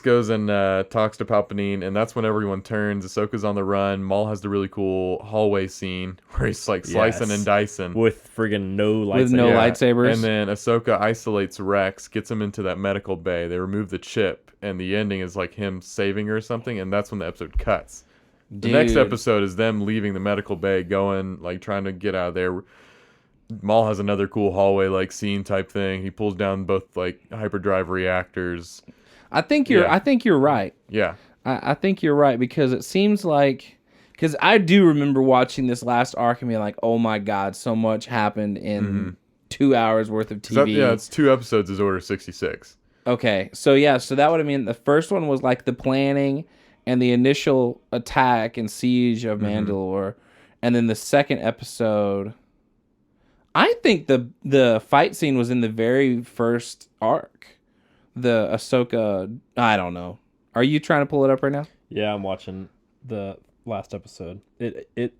goes and talks to Palpatine, and that's when everyone turns. Ahsoka's on the run. Maul has the really cool hallway scene where he's like slicing Yes. and dicing. With friggin' no lightsaber. With no lightsabers. And then Ahsoka isolates Rex, gets him into that medical bay. They remove the chip, and the ending is like him saving her or something, and that's when the episode cuts. The next Dude. episode is them leaving the medical bay, going like trying to get out of there. Maul has another cool hallway like scene type thing. He pulls down both like hyperdrive reactors. I think you're right. Yeah. I think you're right because it seems like because I do remember watching this last arc and being like, oh my god, so much happened in 2 hours worth of TV. It's 2 episodes is Order 66. Okay, so that would have mean the first one was like the planning and the initial attack and siege of Mandalore, and then the second episode. I think the fight scene was in the very first arc. The Ahsoka, I don't know. Are you trying to pull it up right now? Yeah, I'm watching the last episode.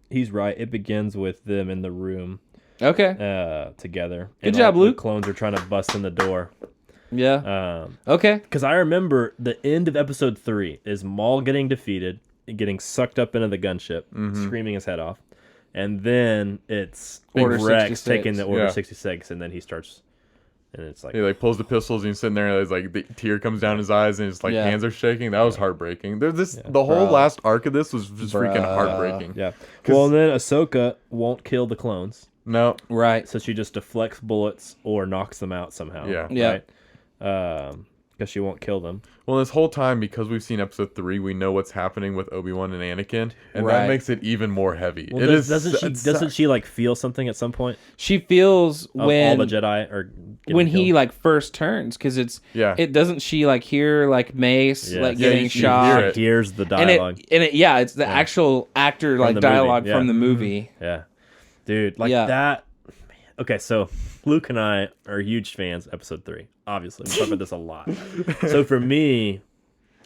He's right. It begins with them in the room Okay. together. Good job, the Luke. clones are trying to bust in the door. Yeah. Okay. Because I remember the end of episode 3 is Maul getting defeated, getting sucked up into the gunship, screaming his head off. And then it's Order Rex 66. taking the Order Yeah. 66, and then he starts, and it's like, He like pulls the pistols and he's sitting there and it's like the tear comes down his eyes and his like Yeah. hands are shaking. That was heartbreaking. The whole Bruh. last arc of this was just freaking Bruh. heartbreaking. yeah. Well, and then Ahsoka won't kill the clones, No. Right. so she just deflects bullets or knocks them out somehow. Yeah. Yeah. Right? Because she won't kill them. Well, this whole time, because we've seen episode 3, we know what's happening with Obi-Wan and Anakin, and Right. that makes it even more heavy. Well, It is doesn't she like feel something at some point? She feels Of when all the Jedi are getting when he killed? like first turns because Yeah. it doesn't she like hear like Mace Yes. like Yeah, getting you shot hear it. hears the and dialogue. it's the actual actor like the movie, dialogue yeah. from the movie. Yeah. Dude, like Yeah. that. Okay, so Luke and I are huge fans of episode 3. Obviously, we talk about this a lot. So for me,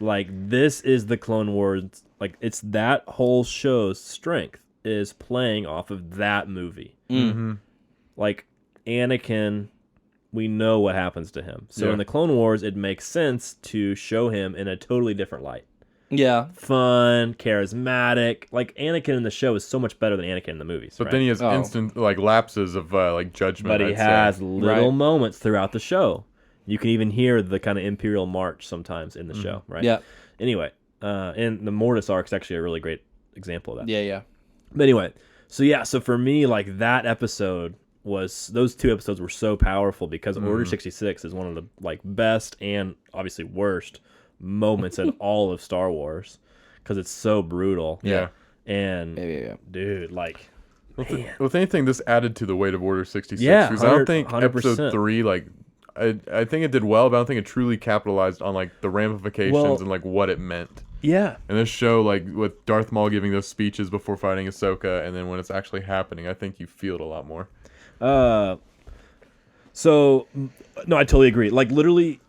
like this is the Clone Wars. Like it's that whole show's strength is playing off of that movie. Like Anakin, we know what happens to him. So Yeah. in the Clone Wars, it makes sense to show him in a totally different light. Yeah. Fun, charismatic. Like Anakin in the show is so much better than Anakin in the movies. But right? then he has Oh. instant like lapses of like judgment. But he I'd say. has little Right. moments throughout the show. You can even hear the kind of Imperial March sometimes in the show, right? Yeah. Anyway, and the Mortis arc is actually a really great example of that. Yeah. Yeah. But anyway, so for me, like that episode those 2 episodes were so powerful because Order 66 is one of the like best and obviously worst moments in all of Star Wars because it's so brutal. Yeah. And Yeah. dude, like. With anything, this added to the weight of Order 66. Yeah, because I don't think 100%. episode 3 like. I think it did well, but I don't think it truly capitalized on like the ramifications Well- and like what it meant. Yeah. And this show, like with Darth Maul giving those speeches before fighting Ahsoka, and then when it's actually happening, I think you feel it a lot more. So no, I totally agree. Like literally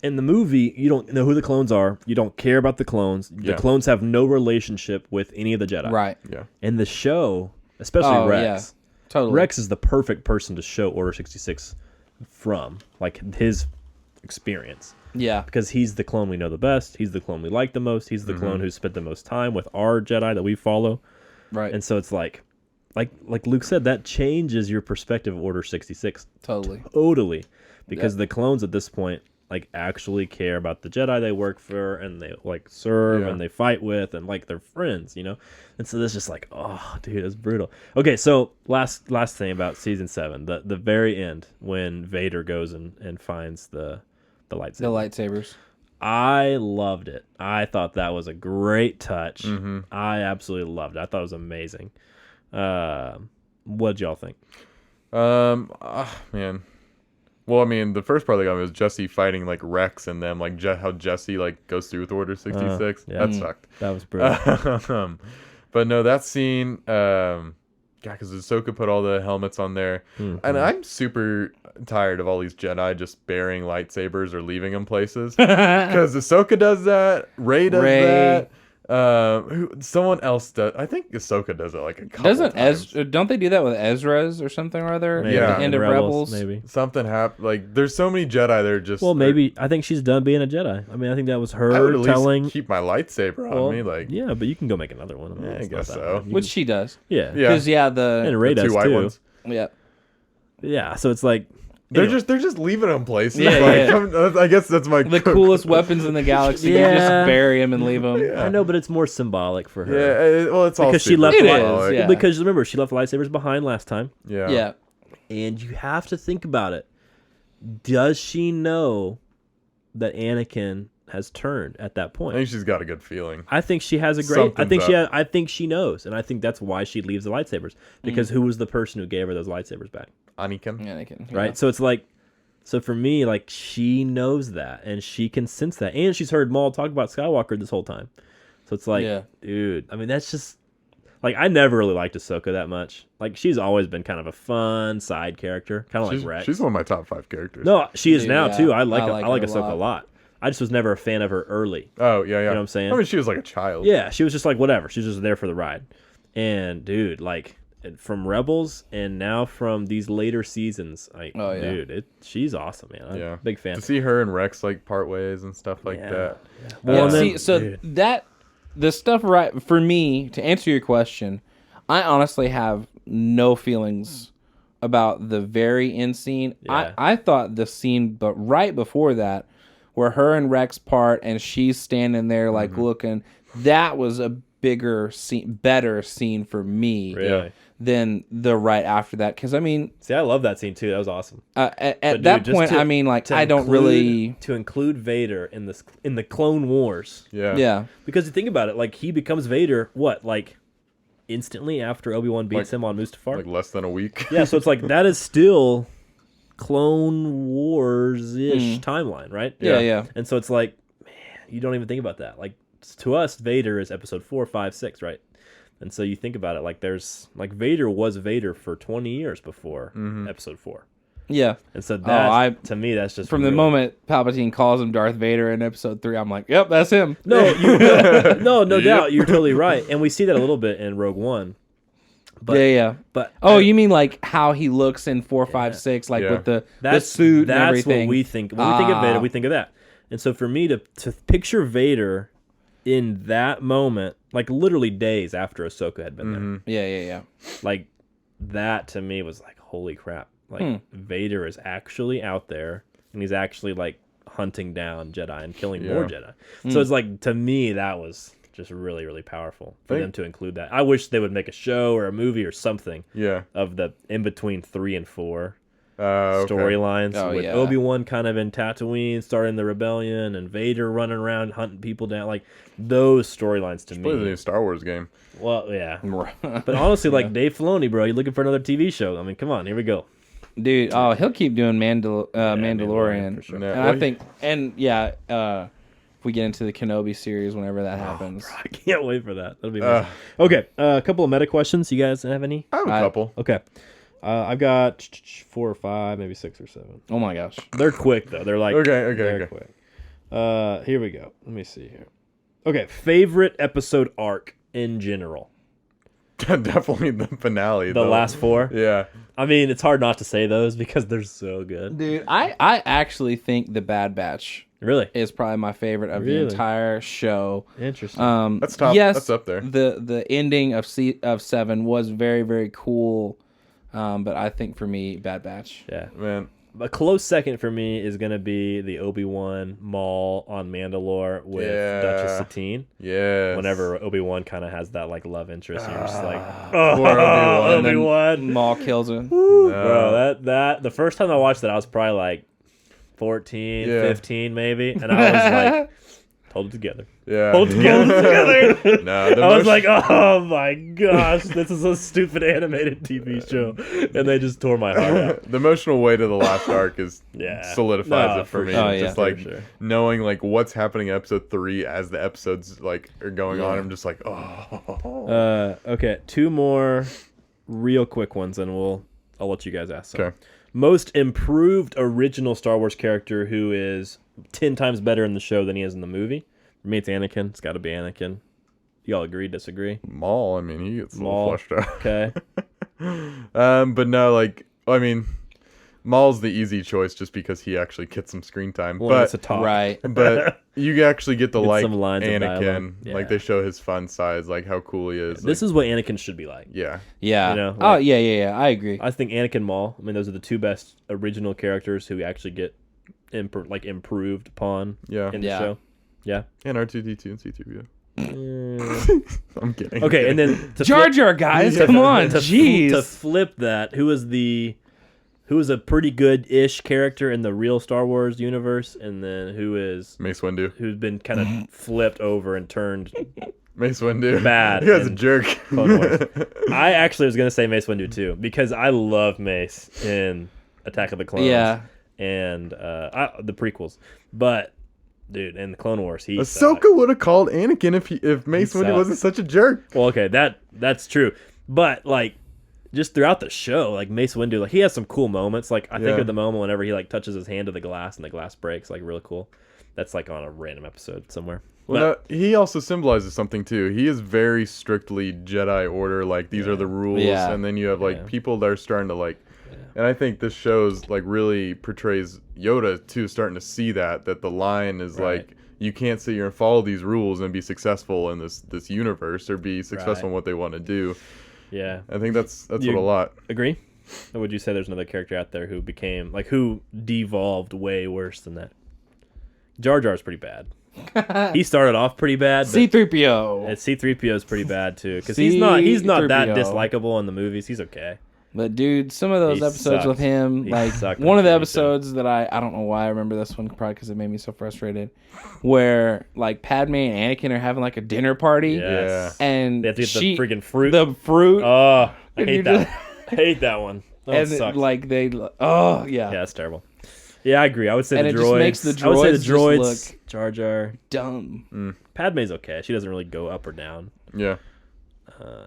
in the movie, you don't know who the clones are. You don't care about the clones. The Yeah. clones have no relationship with any of the Jedi. Right. Yeah. In the show, especially Oh, Rex. yeah. Totally. Rex is the perfect person to show Order 66 from, like his experience. Yeah. Because he's the clone we know the best. He's the clone we like the most. He's the clone who spent the most time with our Jedi that we follow. Right. And so it's like Luke said, that changes your perspective of Order 66 Totally. totally. Because the clones at this point like actually care about the Jedi they work for and they like serve Yeah. and they fight with and like they're friends, you know? And so this is just like, oh dude, it's brutal. Okay, so last thing about season 7, the very end when Vader goes and finds the lightsaber. The lightsabers. I loved it. I thought that was a great touch. Mm-hmm. I absolutely loved it. I thought it was amazing. What'd y'all think? Man. Well, I mean, the first part that got me was Jesse fighting like Rex and them, like how Jesse like goes through with Order 66. yeah. That sucked. That was brutal. But no, that scene, because Ahsoka put all the helmets on there, and I'm super tired of all these Jedi just burying lightsabers or leaving them places. Because Ahsoka does that, Rey does that. Someone else does. I think Ahsoka does it like a couple times. Don't they do that with Ezra's or something or other? Maybe. At the end of Rebels. Maybe. Something happened. Like there's so many Jedi that are just. Well, maybe I think she's done being a Jedi. I mean, I think that was I would her at least telling. keep my lightsaber on Well, me. Like yeah, but you can go make another one. Yeah, I it's not guess that so. hard. You Which can- she does. yeah, yeah, Because and the Rey the does two white too. ones. yeah. Yeah, so it's like They're anyway. just leaving them places. Yeah, like, yeah. I guess that's my The coolest weapons in the galaxy. You Yeah. just bury them and leave them. Yeah. I know, but it's more symbolic for her. Yeah, well, it's all Because she super left It is, symbolic. yeah. Because remember, she left lightsabers behind last time, Yeah. Yeah. and you have to think about it. Does she know that Anakin has turned at that I point? think she's got a good feeling. I think she has a great. Something's I think she knows, and I think that's why she leaves the lightsabers. Because who was the person who gave her those lightsabers back? Anakin. Anakin. Right. So it's like, so for me, like she knows that, and she can sense that, and she's heard Maul talk about Skywalker this whole time. So it's like, Yeah. dude. I mean, that's just like I never really liked Ahsoka that much. Like she's always been kind of a fun side character, kind of like Rex. She's one of my top 5 characters. No, she is Dude, now yeah. too. I like I like her a Ahsoka a lot. I just was never a fan of her early. Oh, yeah, yeah. You know what I'm saying? I mean, she was like a child. Yeah, she was just like whatever. She was just there for the ride. And dude, like from Rebels and now from these later seasons, Oh, yeah. dude, she's awesome, man. I'm Yeah. a big fan. To see her and Rex like part ways and stuff like Yeah. that. Well, Yeah, and then- see, so dude. the stuff right for me to answer your question, I honestly have no feelings about the very end scene. Yeah. I thought the scene, but right before that, where her and Rex part and she's standing there like looking, that was a bigger scene, better scene for me Really? than the right after that. Because I mean, See, I love that scene too. That was awesome. at But, that dude, just point, to- I mean, like to I don't include- really, to include Vader in the Clone Wars, Yeah. yeah. because you think about it, like he becomes Vader, what, like instantly after Obi-Wan beats him on Mustafar. Like less than a week. Yeah, so it's like that is still Clone Wars-ish timeline, right? Yeah. And so it's like, man, you don't even think about that. Like to us, Vader is episode 4, 5, 6, right? And so you think about it, like there's like Vader was Vader for 20 years before episode 4. Yeah. And so that I- to me that's just From the real. moment Palpatine calls him Darth Vader in episode 3, I'm like, yep, that's him. No, no doubt, you're totally right, and we see that a little bit in Rogue One. But yeah. but Oh, you mean like how he looks in 4, 5, 6, like Yeah. with the that's suit and that's everything. what we think when we think of Vader. Ah. We think of that, and so for me to picture Vader in that moment, like literally days after Ahsoka had been there, Yeah. like that to me was like, holy crap! Like Vader is actually out there, and he's actually like hunting down Jedi and killing more Jedi. So it's like, to me, that was just really, really powerful for them to include that. I wish they would make a show or a movie or something Yeah. of the in between 3 and 4 Okay. storylines Oh, with yeah. Obi-Wan kind of in Tatooine starting the rebellion and Vader running around hunting people down, like those storylines to Play the me. new Star Wars game. Well, yeah. But honestly, like Dave Filoni, bro, you looking for another TV show? I mean, come on, here we go. Dude, oh, he'll keep doing Mandalorian. Mandalorian, for sure. Yeah, And well, I think, and yeah, if we get into the Kenobi series whenever that happens. I can't wait for that. That'll be amazing. Okay, a couple of meta questions. You guys have any? I have a couple. Okay. I've got 4 or 5, maybe 6 or 7. Oh my gosh. They're quick though. They're like Okay. quick. Here we go. Let me see here. Okay, favorite episode arc in general. Definitely the finale. The though. last 4. Yeah. I mean, it's hard not to say those because they're so good. Dude, I actually think the Bad Batch Really is probably my favorite of the Really? entire show. interesting. That's top. Yes, That's up there. The ending of 7 was very, very cool. But I think for me, Bad Batch. Yeah. Man. A close second for me is gonna be the Obi-Wan Maul on Mandalore with Yeah. Duchess Satine. Yes. Whenever Obi-Wan kind of has that like love interest, and you're just like, Poor Obi-Wan. And then Obi-Wan. Maul kills him. Bro, that the first time I watched that, I was probably like 14, Yeah. 15 maybe, and I was like, hold it together. Yeah. Hold together. No, the I was most- like, oh my gosh, this is a stupid animated TV show, and they just tore my heart out. the emotional weight of the last arc is Yeah. solidifies No, it for for me. sure. Oh, yeah. Just For like sure. knowing like what's happening in episode 3 as the episodes like are going on. I'm just like, oh. Okay, 2 more real quick ones, and I'll let you guys ask. Some. Okay. Most improved original Star Wars character who is 10 times better in the show than he is in the movie. For me, it's Anakin. It's got to be Anakin. You all agree, disagree? Maul. I mean, he gets a little Maul. flushed out. Okay. But no, like I mean, Maul's the easy choice just because he actually gets some screen time. Well, but it's a talk. Right. but you actually get to Get like some lines of Anakin. dialogue. Like Yeah. they show his fun sides, like how cool he is. This is what Anakin should be like. yeah. Yeah. You know, oh, like- yeah. I agree. I think Anakin Maul. I mean, those are the 2 best original characters who actually get improved upon Yeah. in the Yeah. show. Yeah. And R2D2 and C3PO. Mm. I'm kidding. Okay, and then to Jar flip- Jar, guys. Yeah. Come on. to Jeez. flip that, who is a pretty good-ish character in the real Star Wars universe, and then who's Mace Windu. been kind of flipped over and turned. Mace Windu. Bad He was a in jerk. Clone Wars. I actually was gonna say Mace Windu too because I love Mace in Attack of the Clones. Yeah. and the prequels, but. Dude, in the Clone Wars, he Ahsoka sucked. would have called Anakin if Mace He Windu sucked. wasn't such a jerk. Well, okay, that's true. But like, just throughout the show, like Mace Windu, like he has some cool moments. Like I think Yeah. of the moment whenever he like touches his hand to the glass and the glass breaks, like really cool. That's like on a random episode somewhere. Well, no, he also symbolizes something too. He is very strictly Jedi Order. Like these are the rules, Yeah. and then you have like Yeah. people that are starting to like. And I think this shows like really portrays Yoda too, starting to see that the line is Right. like you can't sit here and follow these rules and be successful in this universe or be successful Right. in what they want to do. Yeah, I think that's You- what a lot. agree. Or would you say there's another character out there who became like who devolved way worse than that? Jar Jar's pretty bad. He started off pretty bad. But C-3PO. C-3PO is pretty bad too because he's not that C-3PO. dislikable in the movies. He's okay. But dude, some of those He episodes sucked. with him, He like sucked one of the in TV episodes that I don't know why I remember this one, probably because it made me so frustrated, where like Padme and Anakin are having like a dinner party, Yes. and They have to get she the freaking fruit. the fruit, Oh, I And hate you that. I hate that one. That one and sucks. like yeah, Yeah, that's terrible. Yeah, I agree. I would say And the it droids. just makes the I would say droids the just droids. look- Jar Jar. dumb. Padme's okay. She doesn't really go up or down. Yeah.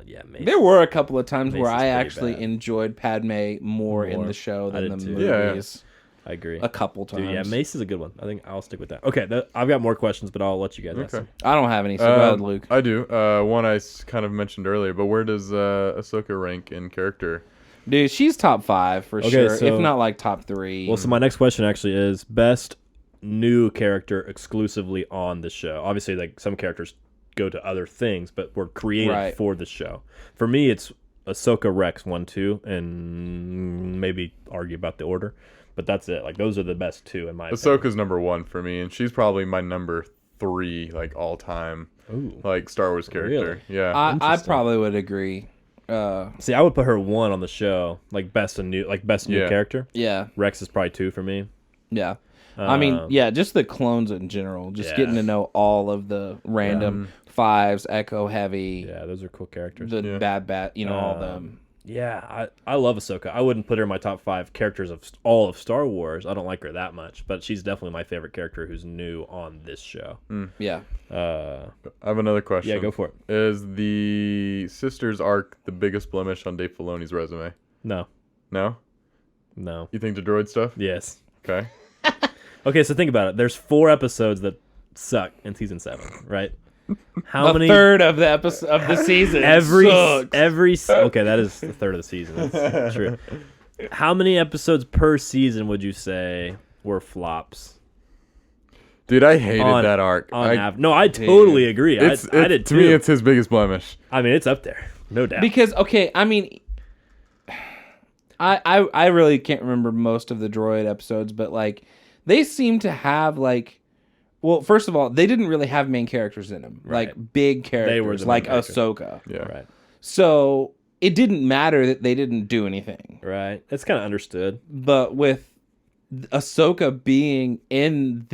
Yeah, Mace. There were a couple of times Mace where is I pretty actually bad. enjoyed Padme more in More. the show I than the did too. movies. Yeah. I agree. A couple times. Dude, yeah, Mace is a good one. I think I'll stick with that. Okay, I've got more questions, but I'll let you guys ask Okay. them. I don't have any. So go ahead, Luke. I do. One I kind of mentioned earlier, but where does Ahsoka rank in character? Dude, she's top 5 for Okay, sure, so- if not like top 3. Well, so my next question actually is best new character exclusively on the show. Obviously, like some characters go to other things, but were created Right. for the show. For me, it's Ahsoka, Rex 1, 2, and maybe argue about the order, but that's it. Like those are the best 2 in my opinion. Ahsoka's number 1 for me, and she's probably my number 3, like all time, Ooh. like Star Wars character. Yeah. I interesting. probably would agree. See, I would put her 1 on the show, like best new Yeah. character. Yeah, Rex is probably 2 for me. yeah. I mean, Um, yeah, just the clones in general. Just Yeah. getting to know all of the random Fives, Echo Heavy, Yeah, those are cool characters. the Yeah. Bad Bat, all of them. Yeah, I love Ahsoka. I wouldn't put her in my top 5 characters of all of Star Wars. I don't like her that much, but she's definitely my favorite character who's new on this show. Yeah. I have another question. Yeah, go for it. Is the Sisters arc the biggest blemish on Dave Filoni's resume? No, No? no, You think the droid stuff? yes. Okay. Okay, so think about it. There's 4 episodes that suck in season 7, right? How A many? third of the episode of the season. sucked. Okay, that is the third of the season. That's true. How many episodes per season would you say were flops? Dude, I hated that arc. No, I totally agree. I did to too. me, it's his biggest blemish. I mean, it's up there, no doubt. Because I mean, I really can't remember most of the droid episodes, but like they seem to have like, well, first of all, they didn't really have main characters in them, Right. like big characters, They were the like main characters. Ahsoka. Yeah. Right, So it didn't matter that they didn't do anything. right. It's kind of understood. But with Ahsoka being in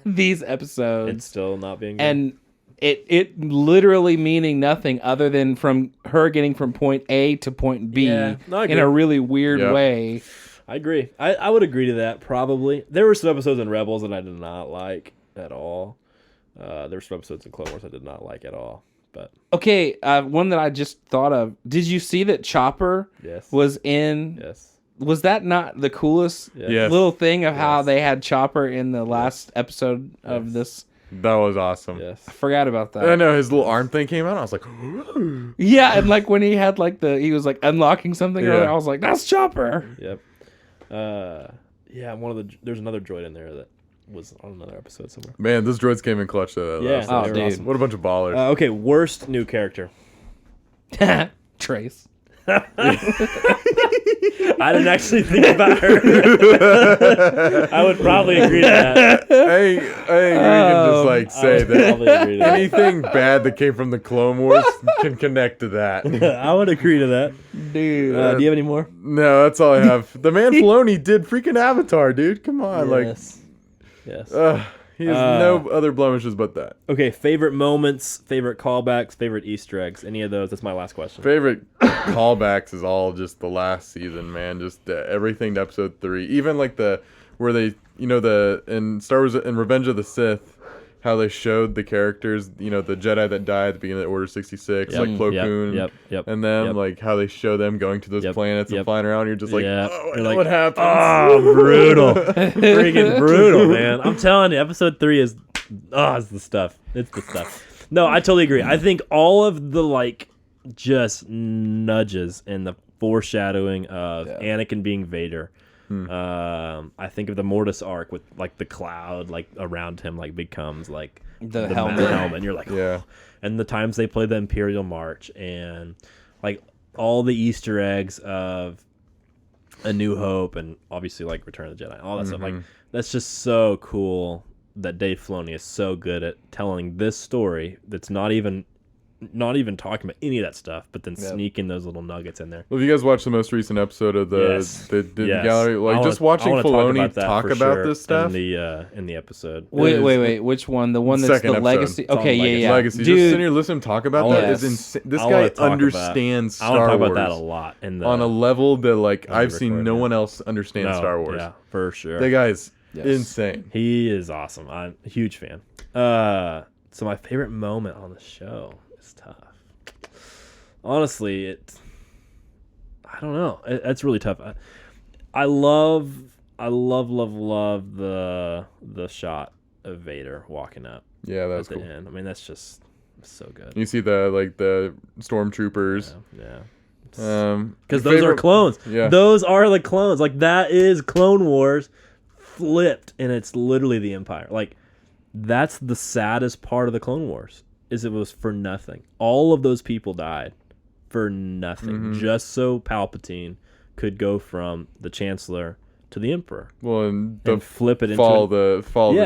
these episodes It's still not being good. and it literally meaning nothing other than from her getting from point A to point B Yeah, no, I in a agree. really weird Yep. way. I agree. I would agree to that, probably. There were some episodes in Rebels that I did not like at all. There were some episodes in Clone Wars I did not like at all. But, Okay, one that I just thought of. Did you see that Chopper yes. was in? Yes. Was that not the coolest Yes. little thing of how Yes. they had Chopper in the last episode of Yes. this? That was awesome. Yes. I forgot about that. I know his little arm thing came out. I was like, Yeah, and like when he had like he was like unlocking something, or Yeah. other, I was like, that's Chopper. Yep. Yeah, there's another droid in there that was on another episode somewhere. man, those droids came in clutch to that. Yeah. last Oh, they were dude. awesome. What a bunch of ballers. Okay, worst new character. Trace. I didn't actually think about her. I would probably agree to that. Hey, we can just like I say would that probably agree to that. anything bad that came from the Clone Wars can connect to that. I would agree to that. Dude. Do you have any more? No, that's all I have. The man Filoni did freaking Avatar, dude. Come on, Yes. he has no other blemishes but that. Okay, favorite moments, favorite callbacks, favorite Easter eggs. Any of those? That's my last question. Favorite callbacks is all just the last season, man. Just everything to episode 3. Even like where they, in Star Wars and Revenge of the Sith, how they showed the characters, the Jedi that died at the beginning of Order 66, Yep, like Plo Koon yep, and them, yep. like how they show them going to those Yep, planets and yep. flying around. You're just like, Yeah. oh, I You're know like, what happens. Oh, brutal. Freaking brutal, man. I'm telling you, episode 3 is it's the stuff. It's the stuff. No, I totally agree. I think all of the just nudges and the foreshadowing of Anakin being Vader. I think of the Mortis arc with the cloud around him becomes The helmet. helmet. And you're like, Yeah. and the times they play the Imperial March and all the Easter eggs of A New Hope and obviously Return of the Jedi, all that stuff. That's just so cool that Dave Filoni is so good at telling this story that's not even talking about any of that stuff, but then sneaking those little nuggets in there. Well, if you guys watched the most recent episode of Yes. the Yes. gallery, I just wanna- watching I wanna Filoni that talk for about sure this stuff. in the episode. Wait. Which one? The one that's Second the episode. legacy? It's all Okay, Legacy. yeah. Legacy. Just Dude, sitting here listening to him talk about I that wanna- is insane. This I wanna guy talk about- understands I Star want to talk Wars about that a lot on a level that I've seen record, no yeah. one else understand Star Wars. Yeah, for sure. That guy's Yes. insane. He is awesome. I'm a huge fan. So my favorite moment on the show is tough. Honestly, I don't know. It's really tough. I love the shot of Vader walking up Yeah, at that's the cool. end. I mean, that's just so good. You see the stormtroopers. Yeah. Because Because those are clones. Yeah. Those are the clones. That is Clone Wars flipped, and it's literally the Empire. That's the saddest part of the Clone Wars, is it was for nothing. All of those people died for nothing, just so Palpatine could go from the Chancellor to the Emperor Well, and and flip it into fall of the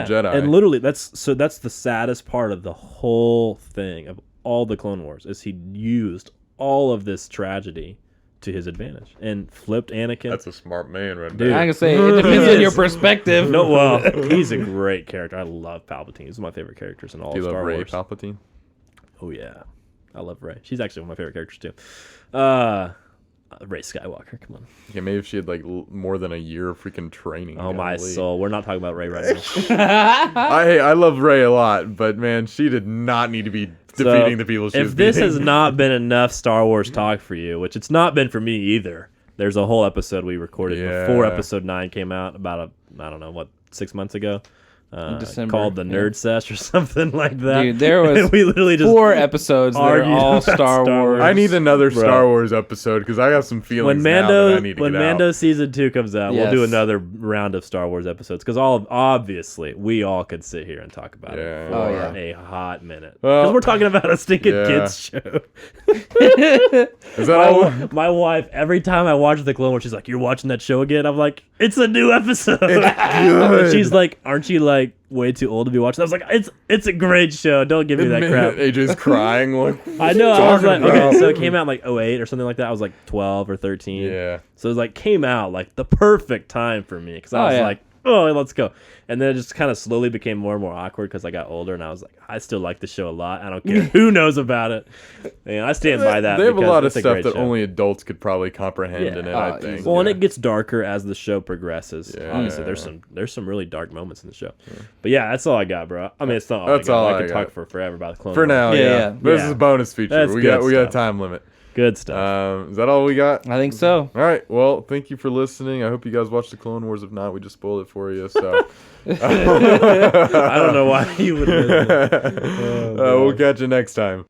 Jedi. and literally that's the saddest part of the whole thing of all the Clone Wars is he used all of this tragedy to his advantage and flipped Anakin. That's a smart man, right Dude. there. I can say it depends on your perspective. No, well, he's a great character. I love Palpatine. He's one of my favorite characters in all Do you of love Star Rey Wars. Palpatine? Oh yeah, I love Rey. She's actually one of my favorite characters too. Rey Skywalker. Come on. Yeah, maybe if she had more than a year of freaking training. Oh my golly. soul. We're not talking about Rey right now. I love Rey a lot, but man, she did not need to be defeating the people she was If this beating. has not been enough Star Wars talk for you, which it's not been for me either, there's a whole episode we recorded before Yeah. episode 9 came out about 6 months ago. December, called the yeah. Nerd Sesh or something like that. Dude, there was And we literally just 4 episodes that are argued all about Star Star Wars. Wars. I need another Bro. Star Wars episode because I got some feelings when now that I Mando need to when get Mando out. season 2 comes out, we'll do Yes. another round of Star Wars episodes because obviously we all could sit here and talk about Yeah. it for Oh, yeah. a hot minute Well, because we're talking about a stinking yeah. kids show. Is that all? My wife, every time I watch the Clone Wars, she's like, "You're watching that show again?" I'm like, "It's a new episode." Good. And she's like, "Aren't you like way too old to be watching?" I was like, "It's a great show. Don't give me that crap." AJ's crying. Like, I know. I was like, talking about? okay, so it came out in like 08 or something like that. I was like 12 or 13. Yeah. So it was like came out like the perfect time for me because I Oh, was yeah. like, oh, let's go. And then it just kind of slowly became more and more awkward because I got older and I was like, I still like the show a lot. I don't care who knows about it. And I stand by that. They have a because lot of it's a stuff great that show. only adults could probably comprehend Yeah. in it. Oh, I think. Well, and Yeah. it gets darker as the show progresses. Yeah. Obviously, there's some really dark moments in the show. But yeah, that's all I got, bro. I mean, it's not all That's I got. all I I could got. talk for forever about the Clone For Wars. now, Yeah, yeah. yeah. This Yeah. is a bonus feature. That's we good got a stuff. time limit. Good stuff. Is that all we got? I think so. All right. Well, thank you for listening. I hope you guys watched the Clone Wars. If not, we just spoiled it for you. So I don't know why you would. we'll catch you next time.